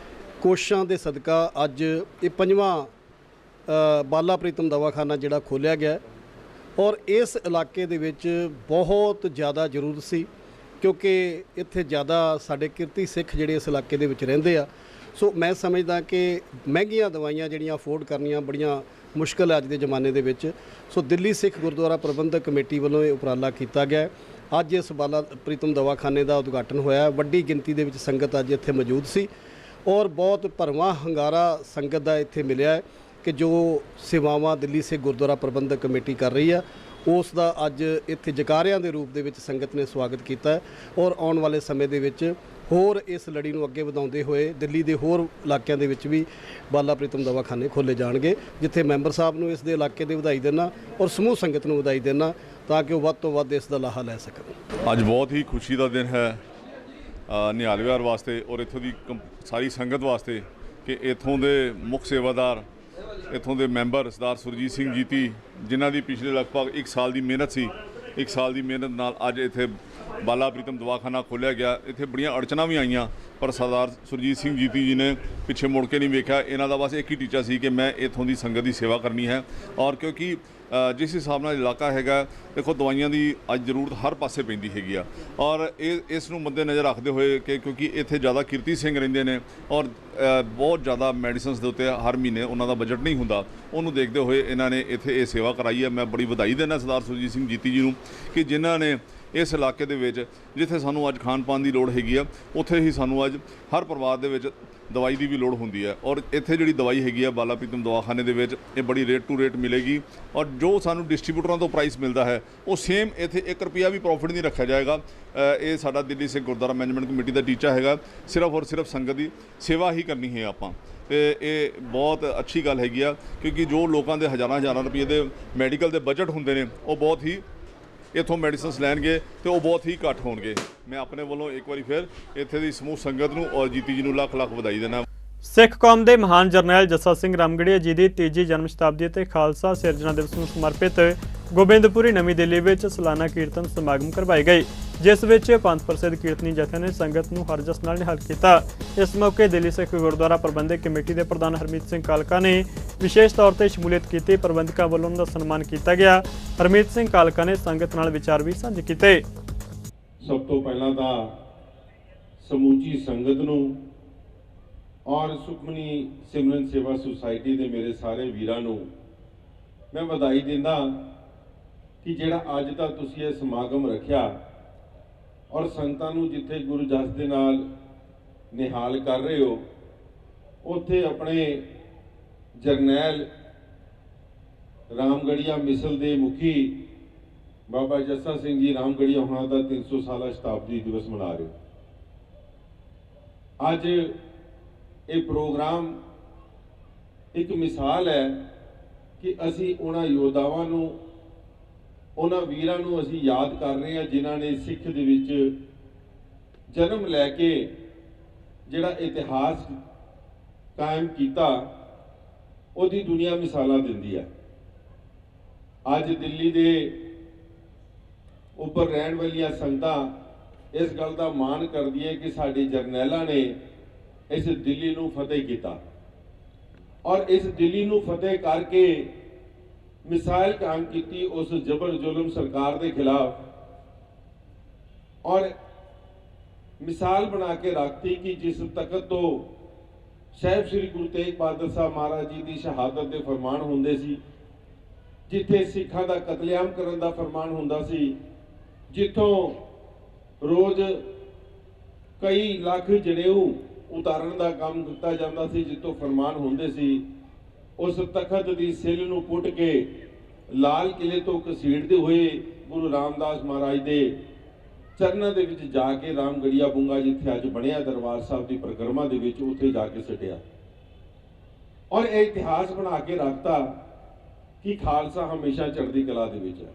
ਕੋਸ਼ਿਸ਼ਾਂ ਦੇ ਸਦਕਾ ਅੱਜ ਇਹ 5ਵਾਂ ਬਾਲਾ ਪ੍ਰੀਤਮ ਦਵਾਖਾਨਾ ਜਿਹੜਾ ਖੋਲ੍ਹਿਆ ਗਿਆ। ਔਰ ਇਸ ਇਲਾਕੇ ਦੇ ਵਿੱਚ ਬਹੁਤ ਜ਼ਿਆਦਾ ਜ਼ਰੂਰਤ ਸੀ ਕਿਉਂਕਿ ਇੱਥੇ ਜ਼ਿਆਦਾ ਸਾਡੇ ਕਿਰਤੀ ਸਿੱਖ ਜਿਹੜੇ ਇਸ ਇਲਾਕੇ ਦੇ ਵਿੱਚ ਰਹਿੰਦੇ ਆ। ਸੋ ਮੈਂ ਸਮਝਦਾ ਕਿ ਮਹਿੰਗੀਆਂ ਦਵਾਈਆਂ ਜਿਹੜੀਆਂ ਅਫੋਰਡ ਕਰਨੀਆਂ ਬੜੀਆਂ ਮੁਸ਼ਕਲ ਹੈ ਅੱਜ ਦੇ ਜ਼ਮਾਨੇ ਦੇ ਵਿੱਚ। ਸੋ ਦਿੱਲੀ ਸਿੱਖ ਗੁਰਦੁਆਰਾ ਪ੍ਰਬੰਧਕ ਕਮੇਟੀ ਵੱਲੋਂ ਇਹ ਉਪਰਾਲਾ ਕੀਤਾ ਗਿਆ। ਅੱਜ ਇਸ ਬਾਲਾ ਪ੍ਰੀਤਮ ਦਵਾਖਾਨੇ ਦਾ ਉਦਘਾਟਨ ਹੋਇਆ। ਵੱਡੀ ਗਿਣਤੀ ਦੇ ਵਿੱਚ ਸੰਗਤ ਅੱਜ ਇੱਥੇ ਮੌਜੂਦ ਸੀ ਔਰ ਬਹੁਤ ਭਰਵਾਂ ਹੰਗਾਰਾ ਸੰਗਤ ਦਾ ਇੱਥੇ ਮਿਲਿਆ ਹੈ ਕਿ ਜੋ ਸੇਵਾਵਾਂ ਦਿੱਲੀ ਸਿੱਖ ਗੁਰਦੁਆਰਾ ਪ੍ਰਬੰਧਕ ਕਮੇਟੀ ਕਰ ਰਹੀ ਆ ਉਸ ਦਾ ਅੱਜ ਇੱਥੇ ਜਕਾਰਿਆਂ ਦੇ ਰੂਪ ਦੇ ਵਿੱਚ ਸੰਗਤ ਨੇ ਸਵਾਗਤ ਕੀਤਾ ਹੈ। ਔਰ ਆਉਣ ਵਾਲੇ ਸਮੇਂ ਦੇ ਵਿੱਚ ਹੋਰ ਇਸ ਲੜੀ ਨੂੰ ਅੱਗੇ ਵਧਾਉਂਦੇ ਹੋਏ ਦਿੱਲੀ ਦੇ ਹੋਰ ਇਲਾਕਿਆਂ ਦੇ ਵਿੱਚ ਵੀ ਬਾਲਾ ਪ੍ਰੀਤਮ ਦਵਾਖਾਨੇ ਖੋਲ੍ਹੇ ਜਾਣਗੇ, ਜਿੱਥੇ ਮੈਂਬਰ ਸਾਹਿਬ ਨੂੰ ਇਸ ਦੇ ਇਲਾਕੇ ਦੇ ਵਧਾਈ ਦੇਣਾ ਔਰ ਸਮੂਹ ਸੰਗਤ ਨੂੰ ਵਧਾਈ ਦੇਣਾ ਤਾਂ ਕਿ ਉਹ ਵੱਧ ਤੋਂ ਵੱਧ ਇਸ ਦਾ ਲਾਹਾ ਲੈ ਸਕਣ। ਅੱਜ ਬਹੁਤ ਹੀ ਖੁਸ਼ੀ ਦਾ ਦਿਨ ਹੈ ਨਿਹਾਲ ਵਿਹਾਰ ਵਾਸਤੇ ਔਰ ਇੱਥੋਂ ਦੀ ਸਾਰੀ ਸੰਗਤ ਵਾਸਤੇ ਕਿ ਇੱਥੋਂ ਦੇ ਮੁੱਖ ਸੇਵਾਦਾਰ ਇੱਥੋਂ ਦੇ ਮੈਂਬਰ ਸਰਦਾਰ ਸੁਰਜੀਤ ਸਿੰਘ ਜੀਤੀ, ਜਿਨ੍ਹਾਂ ਦੀ ਪਿਛਲੇ ਲਗਭਗ 1 ਸਾਲ ਦੀ ਮਿਹਨਤ ਸੀ, 1 ਸਾਲ ਦੀ ਮਿਹਨਤ ਨਾਲ ਅੱਜ ਇੱਥੇ ਬਾਲਾ ਪ੍ਰੀਤਮ ਦਵਾਖਾਨਾ ਖੋਲ੍ਹਿਆ ਗਿਆ। ਇੱਥੇ ਬੜੀਆਂ ਅੜਚਨਾਂ ਵੀ ਆਈਆਂ, ਪਰ ਸਰਦਾਰ ਸੁਰਜੀਤ ਸਿੰਘ ਜੀਤੀ ਜੀ ਨੇ ਪਿੱਛੇ ਮੁੜ ਕੇ ਨਹੀਂ ਵੇਖਿਆ। ਇਹਨਾਂ ਦਾ ਬਸ ਇੱਕ ਹੀ ਟੀਚਾ ਸੀ ਕਿ ਮੈਂ ਇੱਥੋਂ ਦੀ ਸੰਗਤ ਦੀ ਸੇਵਾ ਕਰਨੀ ਹੈ। ਔਰ ਕਿਉਂਕਿ ਜਿਸ ਹਿਸਾਬ ਨਾਲ ਇਲਾਕਾ ਹੈਗਾ, ਦੇਖੋ ਦਵਾਈਆਂ ਦੀ ਅੱਜ ਜ਼ਰੂਰਤ ਹਰ ਪਾਸੇ ਪੈਂਦੀ ਹੈਗੀ ਆ, ਔਰ ਇਸ ਨੂੰ ਮੱਦੇ ਨਜ਼ਰ ਰੱਖਦੇ ਹੋਏ ਕਿ ਕਿਉਂਕਿ ਇੱਥੇ ਜ਼ਿਆਦਾ ਕਿਰਤੀ ਸਿੰਘ ਰਹਿੰਦੇ ਨੇ ਔਰ ਬਹੁਤ ਜ਼ਿਆਦਾ ਮੈਡੀਸਨਸ ਦੇ ਉੱਤੇ ਹਰ ਮਹੀਨੇ ਉਹਨਾਂ ਦਾ ਬਜਟ ਨਹੀਂ ਹੁੰਦਾ, ਉਹਨੂੰ ਦੇਖਦੇ ਹੋਏ ਇਹਨਾਂ ਨੇ ਇੱਥੇ ਇਹ ਸੇਵਾ ਕਰਾਈ ਹੈ। ਮੈਂ ਬੜੀ ਵਧਾਈ ਦਿੰਦਾ ਸਰਦਾਰ ਸੁਰਜੀਤ ਸਿੰਘ ਜੀਤੀ ਜੀ ਨੂੰ ਕਿ ਜਿਨ੍ਹਾਂ ਨੇ ਇਸ ਇਲਾਕੇ ਦੇ ਵਿੱਚ ਜਿੱਥੇ ਸਾਨੂੰ ਅੱਜ ਖਾਣ ਪਾਣ ਦੀ ਲੋੜ ਹੈਗੀ ਆ, ਉੱਥੇ ਹੀ ਸਾਨੂੰ ਅੱਜ ਹਰ ਪਰਿਵਾਰ ਦੇ ਵਿੱਚ ਦਵਾਈ ਦੀ ਵੀ ਲੋੜ ਹੁੰਦੀ ਹੈ। ਔਰ ਇੱਥੇ ਜਿਹੜੀ ਦਵਾਈ ਹੈਗੀ ਆ ਬਾਲਾ ਪ੍ਰੀਤਮ ਦਵਾਖਾਨੇ ਦੇ ਵਿੱਚ, ਇਹ ਬੜੀ ਰੇਟ ਟੂ ਰੇਟ ਮਿਲੇਗੀ। ਔਰ ਜੋ ਸਾਨੂੰ ਡਿਸਟਰੀਬਿਊਟਰਾਂ ਤੋਂ ਪ੍ਰਾਈਸ ਮਿਲਦਾ ਹੈ, ਉਹ ਸੇਮ ਇੱਥੇ 1 ਰੁਪਿਆ ਵੀ ਪ੍ਰੋਫਿਟ ਨਹੀਂ ਰੱਖਿਆ ਜਾਏਗਾ। ਇਹ ਸਾਡਾ ਦਿੱਲੀ ਸਿੱਖ ਗੁਰਦੁਆਰਾ ਮੈਨੇਜਮੈਂਟ ਕਮੇਟੀ ਦਾ ਟੀਚਾ ਹੈਗਾ, ਸਿਰਫ ਔਰ ਸਿਰਫ ਸੰਗਤ ਦੀ ਸੇਵਾ ਹੀ ਕਰਨੀ ਹੈ ਆਪਾਂ। ਤੇ ਇਹ ਬਹੁਤ ਅੱਛੀ ਗੱਲ ਹੈਗੀ ਆ, ਕਿਉਂਕਿ ਜੋ ਲੋਕਾਂ ਦੇ ਹਜ਼ਾਰਾਂ ਰੁਪਏ ਦੇ ਮੈਡੀਕਲ ਦੇ ਬਜਟ ਹੁੰਦੇ ਨੇ, ਉਹ ਬਹੁਤ ਹੀ ਇੱਥੋਂ ਮੈਡੀਸਨਸ ਲੈਣਗੇ ਤੇ ਉਹ ਬਹੁਤ ਹੀ ਘੱਟ ਹੋਣਗੇ। ਮੈਂ ਆਪਣੇ ਵੱਲੋਂ ਇੱਕ ਵਾਰੀ ਫਿਰ ਇੱਥੇ ਦੀ ਸਮੂਹ ਸੰਗਤ ਨੂੰ ਔਰ ਜੀਤੀ ਜੀ ਨੂੰ ਲੱਖ ਵਧਾਈ ਦੇਣਾ। ਸਿੱਖ ਕੌਮ ਦੇ ਮਹਾਨ ਜਰਨੈਲ ਜੱਸਾ ਸਿੰਘ ਰਾਮਗੜੀਆ ਜੀ ਦੀ 3ਜੀ ਜਨਮ ਸ਼ਤਾਬਦੀ ਤੇ ਖਾਲਸਾ ਸਿਰਜਣਾ ਦਿਵਸ ਨੂੰ ਸਮਰਪਿਤ ਗੋਬਿੰਦਪੁਰੀ ਨਵੀਂ ਦਿੱਲੀ ਵਿੱਚ ਸਾਲਾਨਾ ਕੀਰਤਨ ਸਮਾਗਮ ਕਰਵਾਏ ਗਏ, ਜਿਸ ਵਿੱਚ ਪੰਥ ਪ੍ਰਸਿੱਧ ਕੀਰਤਨੀ ਜਥੇ ਨੇ ਸੰਗਤ ਨੂੰ ਹਰਜਸ ਨਾਲ ਨਿਹਾਲ ਕੀਤਾ। ਇਸ ਮੌਕੇ ਦਿੱਲੀ ਸਿੱਖ ਗੁਰਦੁਆਰਾ ਪ੍ਰਬੰਧਕ ਕਮੇਟੀ ਦੇ ਪ੍ਰਧਾਨ ਹਰਮੀਤ ਸਿੰਘ ਕਾਲਕਾ ਨੇ ਵਿਸ਼ੇਸ਼ ਤੌਰ ਤੇ ਸ਼ਮੂਲੀਅਤ ਕੀਤੀ। ਪ੍ਰਬੰਧਕਾਂ ਵੱਲੋਂ ਉਹਨਾਂ ਦਾ ਸਨਮਾਨ ਕੀਤਾ ਗਿਆ। ਹਰਮੀਤ ਸਿੰਘ ਕਾਲਕਾ ਨੇ ਸੰਗਤ ਨਾਲ ਵਿਚਾਰ ਵੀ ਸਾਂਝੇ ਕੀਤੇ। ਸਭ ਤੋਂ ਪਹਿਲਾਂ ਤਾਂ ਸਮੂਚੀ ਸੰਗਤ ਨੂੰ ਔਰ ਸੁਖਮਨੀ ਸਿਮਰਨ ਸੇਵਾ ਸੁਸਾਇਟੀ ਦੇ ਮੇਰੇ ਸਾਰੇ ਵੀਰਾਂ ਨੂੰ ਮੈਂ ਵਧਾਈ ਦਿੰਦਾ ਕਿ ਜਿਹੜਾ ਅੱਜ ਦਾ ਤੁਸੀਂ ਇਹ ਸਮਾਗਮ ਰੱਖਿਆ ਔਰ ਸੰਗਤਾਂ ਨੂੰ ਜਿੱਥੇ ਗੁਰੂ ਜਸ ਦੇ ਨਾਲ ਨਿਹਾਲ ਕਰ ਰਹੇ ਹੋ, ਉੱਥੇ ਆਪਣੇ ਜਰਨੈਲ ਰਾਮਗੜੀਆ ਮਿਸਲ ਦੇ ਮੁਖੀ ਬਾਬਾ ਜੱਸਾ ਸਿੰਘ ਜੀ ਰਾਮਗੜੀਆ ਹੋਣਾ ਦਾ 300 ਸਾਲਾ ਸ਼ਤਾਬਦੀ ਦਿਵਸ ਮਨਾ ਰਹੇ ਹੋ। ਅੱਜ ਇਹ ਪ੍ਰੋਗਰਾਮ ਇੱਕ ਮਿਸਾਲ ਹੈ ਕਿ ਅਸੀਂ ਉਹਨਾਂ ਯੋਧਾਵਾਂ ਨੂੰ, ਉਹਨਾਂ ਵੀਰਾਂ ਨੂੰ ਅਸੀਂ ਯਾਦ ਕਰ ਰਹੇ ਹਾਂ ਜਿਨ੍ਹਾਂ ਨੇ ਸਿੱਖ ਦੇ ਵਿੱਚ ਜਨਮ ਲੈ ਕੇ ਜਿਹੜਾ ਇਤਿਹਾਸ ਕਾਇਮ ਕੀਤਾ, ਉਹਦੀ ਦੁਨੀਆ ਮਿਸਾਲਾਂ ਦਿੰਦੀ ਹੈ। ਅੱਜ ਦਿੱਲੀ ਦੇ ਉੱਪਰ ਰਹਿਣ ਵਾਲੀਆਂ ਸੰਗਤਾਂ ਇਸ ਗੱਲ ਦਾ ਮਾਣ ਕਰਦੀ ਹੈ ਕਿ ਸਾਡੇ ਜਰਨੈਲਾਂ ਨੇ ਇਸ ਦਿੱਲੀ ਨੂੰ ਫਤਿਹ ਕੀਤਾ ਔਰ ਇਸ ਦਿੱਲੀ ਨੂੰ ਫਤਿਹ ਕਰਕੇ ਮਿਸਾਈਲ ਕਾਇਮ ਕੀਤੀ ਉਸ ਜ਼ਬਰ ਜ਼ੁਲਮ ਸਰਕਾਰ ਦੇ ਖਿਲਾਫ, ਔਰ ਮਿਸਾਲ ਬਣਾ ਕੇ ਰੱਖਤੀ ਕਿ ਜਿਸ ਤਖਤ ਤੋਂ ਸਾਹਿਬ ਸ੍ਰੀ ਗੁਰੂ ਤੇਗ ਬਹਾਦਰ ਸਾਹਿਬ ਮਹਾਰਾਜ ਜੀ ਦੀ ਸ਼ਹਾਦਤ ਦੇ ਫਰਮਾਨ ਹੁੰਦੇ ਸੀ, ਜਿੱਥੇ ਸਿੱਖਾਂ ਦਾ ਕਤਲੇਆਮ ਕਰਨ ਦਾ ਫਰਮਾਨ ਹੁੰਦਾ ਸੀ, ਜਿੱਥੋਂ ਰੋਜ਼ ਕਈ ਲੱਖ ਜਣੇਊ ਉਤਾਰਨ ਦਾ ਕੰਮ ਕੀਤਾ ਜਾਂਦਾ ਸੀ, ਜਿੱਥੋਂ ਫਰਮਾਨ ਹੁੰਦੇ ਸੀ, ਉਸ ਤਖਤ ਦੀ ਸਿਲ ਨੂੰ ਪੁੱਟ ਕੇ ਲਾਲ ਕਿਲੇ ਤੋਂ ਘਸੀੜਦੇ ਹੋਏ ਗੁਰੂ ਰਾਮਦਾਸ ਮਹਾਰਾਜ ਦੇ ਚਰਨਾਂ ਦੇ ਵਿੱਚ ਜਾ ਕੇ ਰਾਮਗੜੀਆ ਬੁੰਗਾ ਜਿੱਥੇ ਅੱਜ ਬਣਿਆ ਦਰਬਾਰ ਸਾਹਿਬ ਦੀ ਪਰਿਕਰਮਾ ਦੇ ਵਿੱਚ, ਉੱਥੇ ਜਾ ਕੇ ਸਟਿਆ ਔਰ ਇਹ ਇਤਿਹਾਸ ਬਣਾ ਕੇ ਰੱਖਤਾ ਕਿ ਖਾਲਸਾ ਹਮੇਸ਼ਾ ਚੜ੍ਹਦੀ ਕਲਾ ਦੇ ਵਿੱਚ ਹੈ।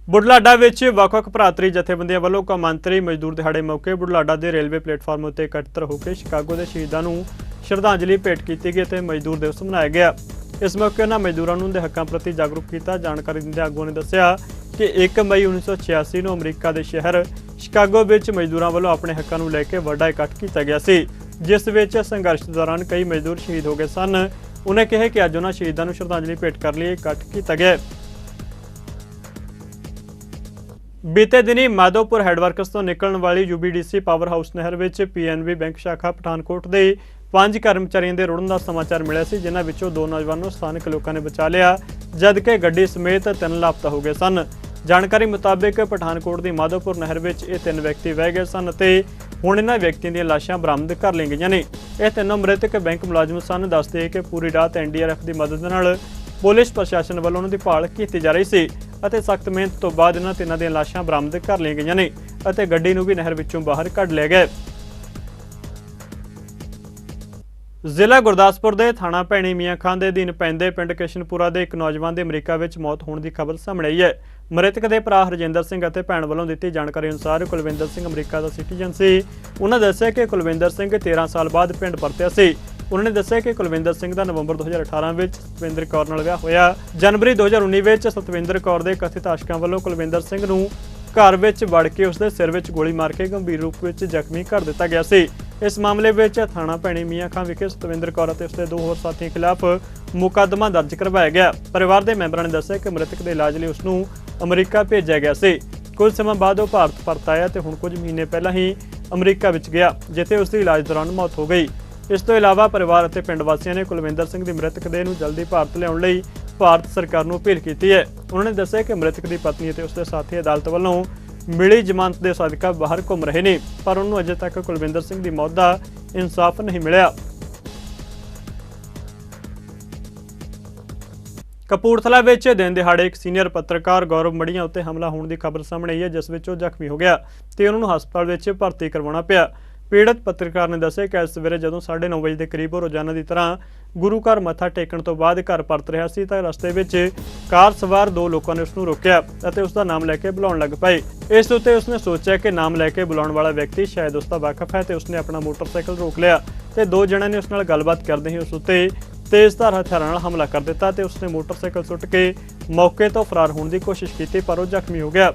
ਬੁਢਲਾਡਾ ਵਿੱਚ ਵੱਖ-ਵੱਖ ਭਰਾਤਰੀ ਜਥੇਬੰਦੀਆਂ ਵੱਲੋਂ ਕੌਮਾਂਤਰੀ ਮਜ਼ਦੂਰ ਦਿਹਾੜੇ ਮੌਕੇ ਬੁਢਲਾਡਾ ਦੇ ਰੇਲਵੇ ਪਲੇਟਫਾਰਮ ਉੱਤੇ ਇਕੱਤਰ ਹੋ ਕੇ ਸ਼ਿਕਾਗੋ ਦੇ ਸ਼ਹੀਦਾਂ ਨੂੰ ਸ਼ਰਧਾਂਜਲੀ ਭੇਟ ਕੀਤੀ ਗਈ ਅਤੇ ਮਜ਼ਦੂਰ ਦਿਵਸ ਮਨਾਇਆ ਗਿਆ। ਇਸ ਮੌਕੇ ਉਹਨਾਂ ਮਜ਼ਦੂਰਾਂ ਨੂੰ ਦੇ ਹੱਕਾਂ ਪ੍ਰਤੀ ਜਾਗਰੂਕ ਕੀਤਾ। ਜਾਣਕਾਰੀ ਦਿੰਦੇ ਆਗੂਆਂ ਨੇ ਦੱਸਿਆ ਕਿ 1 ਮਈ 1986 ਨੂੰ ਅਮਰੀਕਾ ਦੇ ਸ਼ਹਿਰ ਸ਼ਿਕਾਗੋ ਵਿੱਚ ਮਜ਼ਦੂਰਾਂ ਵੱਲੋਂ ਆਪਣੇ ਹੱਕਾਂ ਨੂੰ ਲੈ ਕੇ ਵੱਡਾ ਇਕੱਠ ਕੀਤਾ ਗਿਆ ਸੀ, ਜਿਸ ਵਿੱਚ ਸੰਘਰਸ਼ ਦੌਰਾਨ ਕਈ ਮਜ਼ਦੂਰ ਸ਼ਹੀਦ ਹੋ ਗਏ ਸਨ। ਉਹਨੇ ਕਿਹਾ ਕਿ ਅੱਜ ਉਹਨਾਂ ਸ਼ਹੀਦਾਂ ਨੂੰ ਸ਼ਰਧਾਂਜਲੀ ਭੇਟ ਕਰਨ ਲਈ ਇਕੱਠ ਕੀਤਾ ਗਿਆ। ਬੀਤੇ ਦਿਨੀ ਮਾਧੋਪੁਰ ਹੈਡਵਰਕਸ ਤੋਂ ਨਿਕਲਣ ਵਾਲੀ UBDC ਪਾਵਰ ਹਾਊਸ ਨਹਿਰ ਵਿੱਚ PNB ਬੈਂਕ ਸ਼ਾਖਾ ਪਠਾਨਕੋਟ ਦੇ 5 ਕਰਮਚਾਰੀਆਂ ਦੇ ਰੁੜਨ ਦਾ ਸਮਾਚਾਰ ਮਿਲਿਆ ਸੀ, ਜਿਨ੍ਹਾਂ ਵਿੱਚੋਂ 2 ਨੌਜਵਾਨਾਂ ਨੂੰ ਸਥਾਨਕ ਲੋਕਾਂ ਨੇ ਬਚਾ ਲਿਆ, ਜਦਕਿ ਗੱਡੀ ਸਮੇਤ 3 ਲਾਪਤਾ ਹੋ ਗਏ ਸਨ। ਜਾਣਕਾਰੀ ਮੁਤਾਬਕ ਪਠਾਨਕੋਟ ਦੀ ਮਾਧੋਪੁਰ ਨਹਿਰ ਵਿੱਚ ਇਹ 3 ਵਿਅਕਤੀ ਵਹਿ ਗਏ ਸਨ ਅਤੇ ਹੁਣ ਇਹਨਾਂ ਵਿਅਕਤੀਆਂ ਦੀਆਂ ਲਾਸ਼ਾਂ ਬਰਾਮਦ ਕਰ ਲਈਆਂ ਗਈਆਂ ਨੇ। ਇਹ ਤਿੰਨੋਂ ਮ੍ਰਿਤਕ ਬੈਂਕ ਮੁਲਾਜ਼ਮ ਸਨ। ਦੱਸਦੇ ਕਿ ਪੂਰੀ ਰਾਤ NDRF ਦੀ ਮਦਦ ਨਾਲ ਪੁਲਿਸ ਪ੍ਰਸ਼ਾਸਨ ਵੱਲੋਂ ਉਹਨਾਂ ਦੀ ਭਾਲ ਕੀਤੀ ਜਾ ਰਹੀ ਸੀ ਅਤੇ ਸਖਤ ਮਿਹਨਤ ਤੋਂ ਬਾਅਦ ਇਹਨਾਂ ਤਿੰਨਾਂ ਦੀਆਂ ਲਾਸ਼ਾਂ ਬਰਾਮਦ ਕਰ ਲਈਆਂ ਗਈਆਂ ਨੇ ਅਤੇ ਗੱਡੀ ਨੂੰ ਵੀ ਨਹਿਰ ਵਿੱਚੋਂ ਬਾਹਰ ਕੱਢ ਲਿਆ ਗਿਆ। ਜ਼ਿਲ੍ਹਾ ਗੁਰਦਾਸਪੁਰ ਦੇ ਥਾਣਾ ਭੈਣੀ ਮੀਆਂ ਖਾਨ ਦੇ ਅਧੀਨ ਪੈਂਦੇ ਪਿੰਡ ਕਿਸ਼ਨਪੁਰਾ ਦੇ ਇੱਕ ਨੌਜਵਾਨ ਦੇ ਅਮਰੀਕਾ ਵਿੱਚ ਮੌਤ ਹੋਣ ਦੀ ਖਬਰ ਸਾਹਮਣੇ ਆਈ ਹੈ। ਮ੍ਰਿਤਕ ਦੇ ਭਰਾ ਹਰਜਿੰਦਰ ਸਿੰਘ ਅਤੇ ਭੈਣ ਵੱਲੋਂ ਦਿੱਤੀ ਜਾਣਕਾਰੀ ਅਨੁਸਾਰ ਕੁਲਵਿੰਦਰ ਸਿੰਘ ਅਮਰੀਕਾ ਦਾ ਸਿਟੀਜ਼ਨ ਸੀ। ਉਹਨਾਂ ਦੱਸਿਆ ਕਿ ਕੁਲਵਿੰਦਰ ਸਿੰਘ 13 ਸਾਲ ਬਾਅਦ ਪਿੰਡ ਪਰਤਿਆ ਸੀ। ਉਹਨਾਂ ਨੇ ਦੱਸਿਆ ਕਿ ਕੁਲਵਿੰਦਰ ਸਿੰਘ ਦਾ ਨਵੰਬਰ 2018 ਵਿੱਚ ਸਤਵਿੰਦਰ ਕੌਰ ਨਾਲ ਵਿਆਹ ਹੋਇਆ। ਜਨਵਰੀ 2019 ਵਿੱਚ ਸਤਵਿੰਦਰ ਕੌਰ ਦੇ ਕਥਿਤ ਆਸ਼ਕਾਂ ਵੱਲੋਂ ਕੁਲਵਿੰਦਰ ਸਿੰਘ ਨੂੰ ਘਰ ਵਿੱਚ ਵੜ ਕੇ ਉਸਦੇ ਸਿਰ ਵਿੱਚ ਗੋਲੀ ਮਾਰ ਕੇ ਗੰਭੀਰ ਰੂਪ ਵਿੱਚ ਜ਼ਖਮੀ ਕਰ ਦਿੱਤਾ ਗਿਆ ਸੀ। ਇਸ ਮਾਮਲੇ ਵਿੱਚ ਥਾਣਾ ਭੈਣੀ ਮੀਆਂ ਖਾਂ ਵਿਖੇ ਸਤਵਿੰਦਰ ਕੌਰ ਅਤੇ ਉਸਦੇ ਦੋ ਹੋਰ ਸਾਥੀਆਂ ਖਿਲਾਫ ਮੁਕੱਦਮਾ ਦਰਜ ਕਰਵਾਇਆ ਗਿਆ। ਪਰਿਵਾਰ ਦੇ ਮੈਂਬਰਾਂ ਨੇ ਦੱਸਿਆ ਕਿ ਮ੍ਰਿਤਕ ਦੇ ਇਲਾਜ ਲਈ ਉਸ ਨੂੰ ਅਮਰੀਕਾ ਭੇਜਿਆ ਗਿਆ ਸੀ। ਕੁਝ ਸਮਾਂ ਬਾਅਦ ਉਹ ਭਾਰਤ ਪਰਤ ਆਇਆ ਤੇ ਹੁਣ ਕੁਝ ਮਹੀਨੇ ਪਹਿਲਾਂ ਹੀ ਅਮਰੀਕਾ ਵਿੱਚ ਗਿਆ, ਜਿੱਥੇ ਉਸ ਦੀ ਇਲਾਜ ਦੌਰਾਨ ਮੌਤ ਹੋ ਗਈ। ਇਸ ਤੋਂ ਇਲਾਵਾ ਪਰਿਵਾਰ ਅਤੇ ਪਿੰਡ ਵਾਸੀਆਂ ਨੇ ਕੁਲਵਿੰਦਰ ਸਿੰਘ ਦੀ ਮ੍ਰਿਤਕ ਦੇਹ ਨੂੰ ਜਲਦੀ ਭਾਰਤ ਲਿਆਉਣ ਲਈ ਭਾਰਤ ਸਰਕਾਰ ਨੂੰ ਅਪੀਲ ਕੀਤੀ ਹੈ। ਉਹਨਾਂ ਨੇ ਦੱਸਿਆ ਕਿ ਮ੍ਰਿਤਕ ਦੀ ਪਤਨੀ ਅਤੇ ਉਸਦੇ ਸਾਥੀ ਅਦਾਲਤ ਵੱਲੋਂ ਮਿਲੀ ਜ਼ਮਾਨਤ ਦੇ ਸਦਕਾ ਬਾਹਰ ਘੁੰਮ ਰਹੇ ਨੇ, ਪਰ ਉਹਨੂੰ ਅਜੇ ਤੱਕ ਕੁਲਵਿੰਦਰ ਸਿੰਘ ਦੀ ਮੌਤ ਦਾ ਇਨਸਾਫ ਨਹੀਂ ਮਿਲਿਆ। ਕਪੂਰਥਲਾ ਵਿੱਚ ਦਿਨ ਦਿਹਾੜੇ ਇੱਕ ਸੀਨੀਅਰ ਪੱਤਰਕਾਰ ਗੌਰਵ ਮੜੀਆਂ ਉੱਤੇ ਹਮਲਾ ਹੋਣ ਦੀ ਖਬਰ ਸਾਹਮਣੇ ਆਈ ਹੈ, ਜਿਸ ਵਿੱਚ ਉਹ ਜ਼ਖਮੀ ਹੋ ਗਿਆ ਤੇ ਉਹਨਾਂ ਨੂੰ ਹਸਪਤਾਲ ਵਿੱਚ ਭਰਤੀ ਕਰਵਾਉਣਾ ਪਿਆ। ਪੀੜਤ ਪੱਤਰਕਾਰ ਨੇ ਦੱਸਿਆ ਕਿ ਅੱਜ ਸਵੇਰੇ ਜਦੋਂ 9:30 ਵਜੇ ਦੇ ਕਰੀਬ ਉਹ ਰੋਜ਼ਾਨਾ ਦੀ ਤਰ੍ਹਾਂ ਗੁਰੂ ਘਰ ਮੱਥਾ ਟੇਕਣ ਤੋਂ ਬਾਅਦ ਘਰ ਪਰਤ ਰਿਹਾ ਸੀ ਤਾਂ ਰਸਤੇ ਵਿੱਚ ਕਾਰ ਸਵਾਰ ਦੋ ਲੋਕਾਂ ਨੇ ਉਸ ਨੂੰ ਰੋਕਿਆ ਅਤੇ ਉਸ ਦਾ ਨਾਮ ਲੈ ਕੇ ਬੁਲਾਉਣ ਲੱਗ ਪਏ। ਇਸ ਉੱਤੇ ਉਸਨੇ ਸੋਚਿਆ ਕਿ ਨਾਮ ਲੈ ਕੇ ਬੁਲਾਉਣ ਵਾਲਾ ਵਿਅਕਤੀ ਸ਼ਾਇਦ ਉਸ ਦਾ ਵਾਕਫ ਹੈ ਤੇ ਉਸਨੇ ਆਪਣਾ ਮੋਟਰਸਾਈਕਲ ਰੋਕ ਲਿਆ ਤੇ ਦੋ ਜਣਿਆਂ ਨੇ ਉਸ ਨਾਲ ਗੱਲਬਾਤ ਕਰਦੇ ਹੀ ਉਸ ਉੱਤੇ ਤੇਜ਼ਧਾਰ ਹਥਿਆਰਾਂ ਨਾਲ ਹਮਲਾ ਕਰ ਦਿੱਤਾ ਤੇ ਉਸਨੇ ਮੋਟਰਸਾਈਕਲ ਸੁੱਟ ਕੇ ਮੌਕੇ ਤੋਂ ਫਰਾਰ ਹੋਣ ਦੀ ਕੋਸ਼ਿਸ਼ ਕੀਤੀ, ਪਰ ਉਹ ਜ਼ਖਮੀ ਹੋ ਗਿਆ।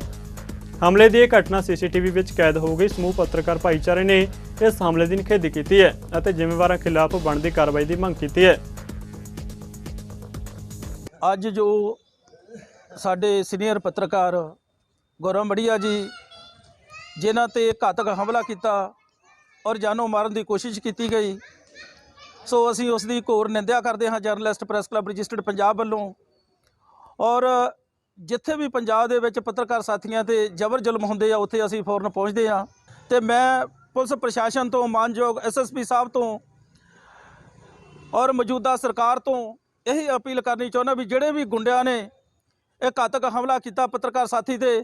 ਹਮਲੇ ਦੀ ਇਹ ਘਟਨਾ ਸੀਸੀਟੀਵੀ ਵਿੱਚ ਕੈਦ ਹੋ ਗਈ। ਸਮੂਹ ਪੱਤਰਕਾਰ ਭਾਈਚਾਰੇ ਨੇ ਇਸ ਹਮਲੇ ਦੀ ਨਿਖੇਧੀ ਕੀਤੀ ਹੈ ਅਤੇ ਜ਼ਿੰਮੇਵਾਰਾਂ ਖਿਲਾਫ ਬਣਦੀ ਕਾਰਵਾਈ ਦੀ ਮੰਗ ਕੀਤੀ ਹੈ। ਅੱਜ ਜੋ ਸਾਡੇ ਸੀਨੀਅਰ ਪੱਤਰਕਾਰ ਗੌਰਵ ਮੜੀਆ ਜੀ ਜਿਨ੍ਹਾਂ ਤੇ ਘਾਤਕ ਹਮਲਾ ਕੀਤਾ ਔਰ ਜਾਨੋਂ ਮਾਰਨ ਦੀ ਕੋਸ਼ਿਸ਼ ਕੀਤੀ ਗਈ, ਸੋ ਅਸੀਂ ਉਸ ਦੀ ਘੋਰ ਨਿੰਦਿਆ ਕਰਦੇ ਹਾਂ journalist press club registered Punjab ਵੱਲੋਂ। ਔਰ ਜਿੱਥੇ ਵੀ ਪੰਜਾਬ ਦੇ ਵਿੱਚ ਪੱਤਰਕਾਰ ਸਾਥੀਆਂ ਤੇ ਜ਼ਬਰ ਜ਼ੁਲਮ ਹੁੰਦੇ ਆ ਉੱਥੇ ਅਸੀਂ ਫੌਰਨ ਪਹੁੰਚਦੇ ਹਾਂ ਤੇ ਮੈਂ ਪੁਲਿਸ ਪ੍ਰਸ਼ਾਸਨ ਤੋਂ, ਮਾਨਯੋਗ ਐਸਐਸਪੀ ਸਾਹਿਬ ਤੋਂ ਔਰ ਮੌਜੂਦਾ ਸਰਕਾਰ ਤੋਂ ਇਹੀ ਅਪੀਲ ਕਰਨੀ ਚਾਹੁੰਦਾ ਵੀ ਜਿਹੜੇ ਵੀ ਗੁੰਡਿਆਂ ਨੇ ਇਹ ਘਾਤਕ ਹਮਲਾ ਕੀਤਾ ਪੱਤਰਕਾਰ ਸਾਥੀ ਤੇ,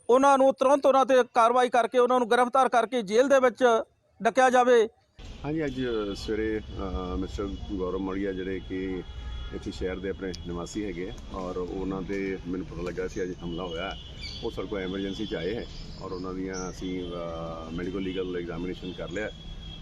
ਉਹਨਾਂ ਨੂੰ ਤੁਰੰਤ ਉਹਨਾਂ ਤੇ ਕਾਰਵਾਈ ਕਰਕੇ ਉਹਨਾਂ ਨੂੰ ਗ੍ਰਿਫਤਾਰ ਕਰਕੇ ਜੇਲ੍ਹ ਦੇ ਵਿੱਚ ਡੱਕਿਆ ਜਾਵੇ। ਹਾਂਜੀ, ਅੱਜ ਸਵੇਰੇ ਮਿਸਟਰ ਗੌਰਵ ਮੜੀਆ ਜਿਹੜੇ ਕਿ ਇੱਥੇ ਸ਼ਹਿਰ ਦੇ ਆਪਣੇ ਨਿਵਾਸੀ ਹੈਗੇ ਔਰ ਉਹਨਾਂ ਦੇ ਮੈਨੂੰ ਪਤਾ ਲੱਗਾ ਸੀ ਅੱਜ ਹਮਲਾ ਹੋਇਆ। ਉਹ ਸਾਡੇ ਕੋਲ ਐਮਰਜੈਂਸੀ 'ਚ ਆਏ ਹੈ ਔਰ ਉਹਨਾਂ ਦੀਆਂ ਅਸੀਂ ਮੈਡੀਕਲ ਲੀਗਲ ਐਗਜ਼ਾਮੀਨੇਸ਼ਨ ਕਰ ਲਿਆ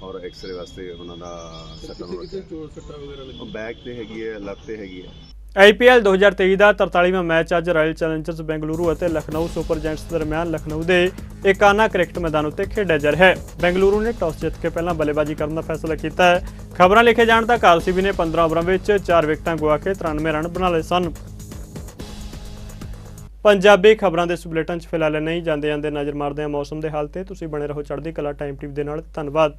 ਔਰ ਐਕਸਰੇ ਵਾਸਤੇ ਉਹਨਾਂ ਦਾ ਸੱਟਾਂ ਬੈਕ ਤੇ ਹੈਗੀ ਹੈ, ਲੱਤ ਤੇ ਹੈਗੀ ਹੈ। IPL 2023 ਦਾ 43ਵਾਂ ਮੈਚ ਅੱਜ ਰਾਇਲ ਚੈਲੰਜਰਸ ਬੈਂਗਲੁਰੂ ਅਤੇ ਲਖਨਊ ਸੁਪਰ ਜਾਇੰਟਸ ਦਰਮਿਆਨ ਲਖਨਊ ਦੇ ਏਕਾਨਾ ਕ੍ਰਿਕਟ ਮੈਦਾਨ ਉੱਤੇ ਖੇਡਿਆ ਜਾ ਰਿਹਾ ਹੈ। ਬੈਂਗਲੁਰੂ ਨੇ ਟਾਸ ਜਿੱਤ ਕੇ ਪਹਿਲਾਂ ਬੱਲੇਬਾਜ਼ੀ ਕਰਨ ਦਾ ਫੈਸਲਾ ਕੀਤਾ ਹੈ। ਖਬਰਾਂ ਲਿਖੇ ਜਾਣ ਤੱਕ RCB ਨੇ 15 ਓਵਰਾਂ ਵਿੱਚ 4 ਵਿਕਟਾਂ ਗਵਾ ਕੇ 93 ਰਨ ਬਣਾ ਲਏ ਸਨ। ਪੰਜਾਬੀ ਖਬਰਾਂ ਦੇ ਇਸ ਬੁਲੇਟਿਨ 'ਚ ਫਿਲਹਾਲ ਨਹੀਂ ਜਾਂਦੇ ਨਜ਼ਰ ਮਾਰਦੇ ਹਾਂ ਮੌਸਮ ਦੇ ਹਾਲ ਤੇ। ਤੁਸੀਂ ਬਣੇ ਰਹੋ ਚੜ੍ਹਦੀ ਕਲਾ ਟਾਈਮ ਟੀਵੀ ਦੇ ਨਾਲ। ਧੰਨਵਾਦ।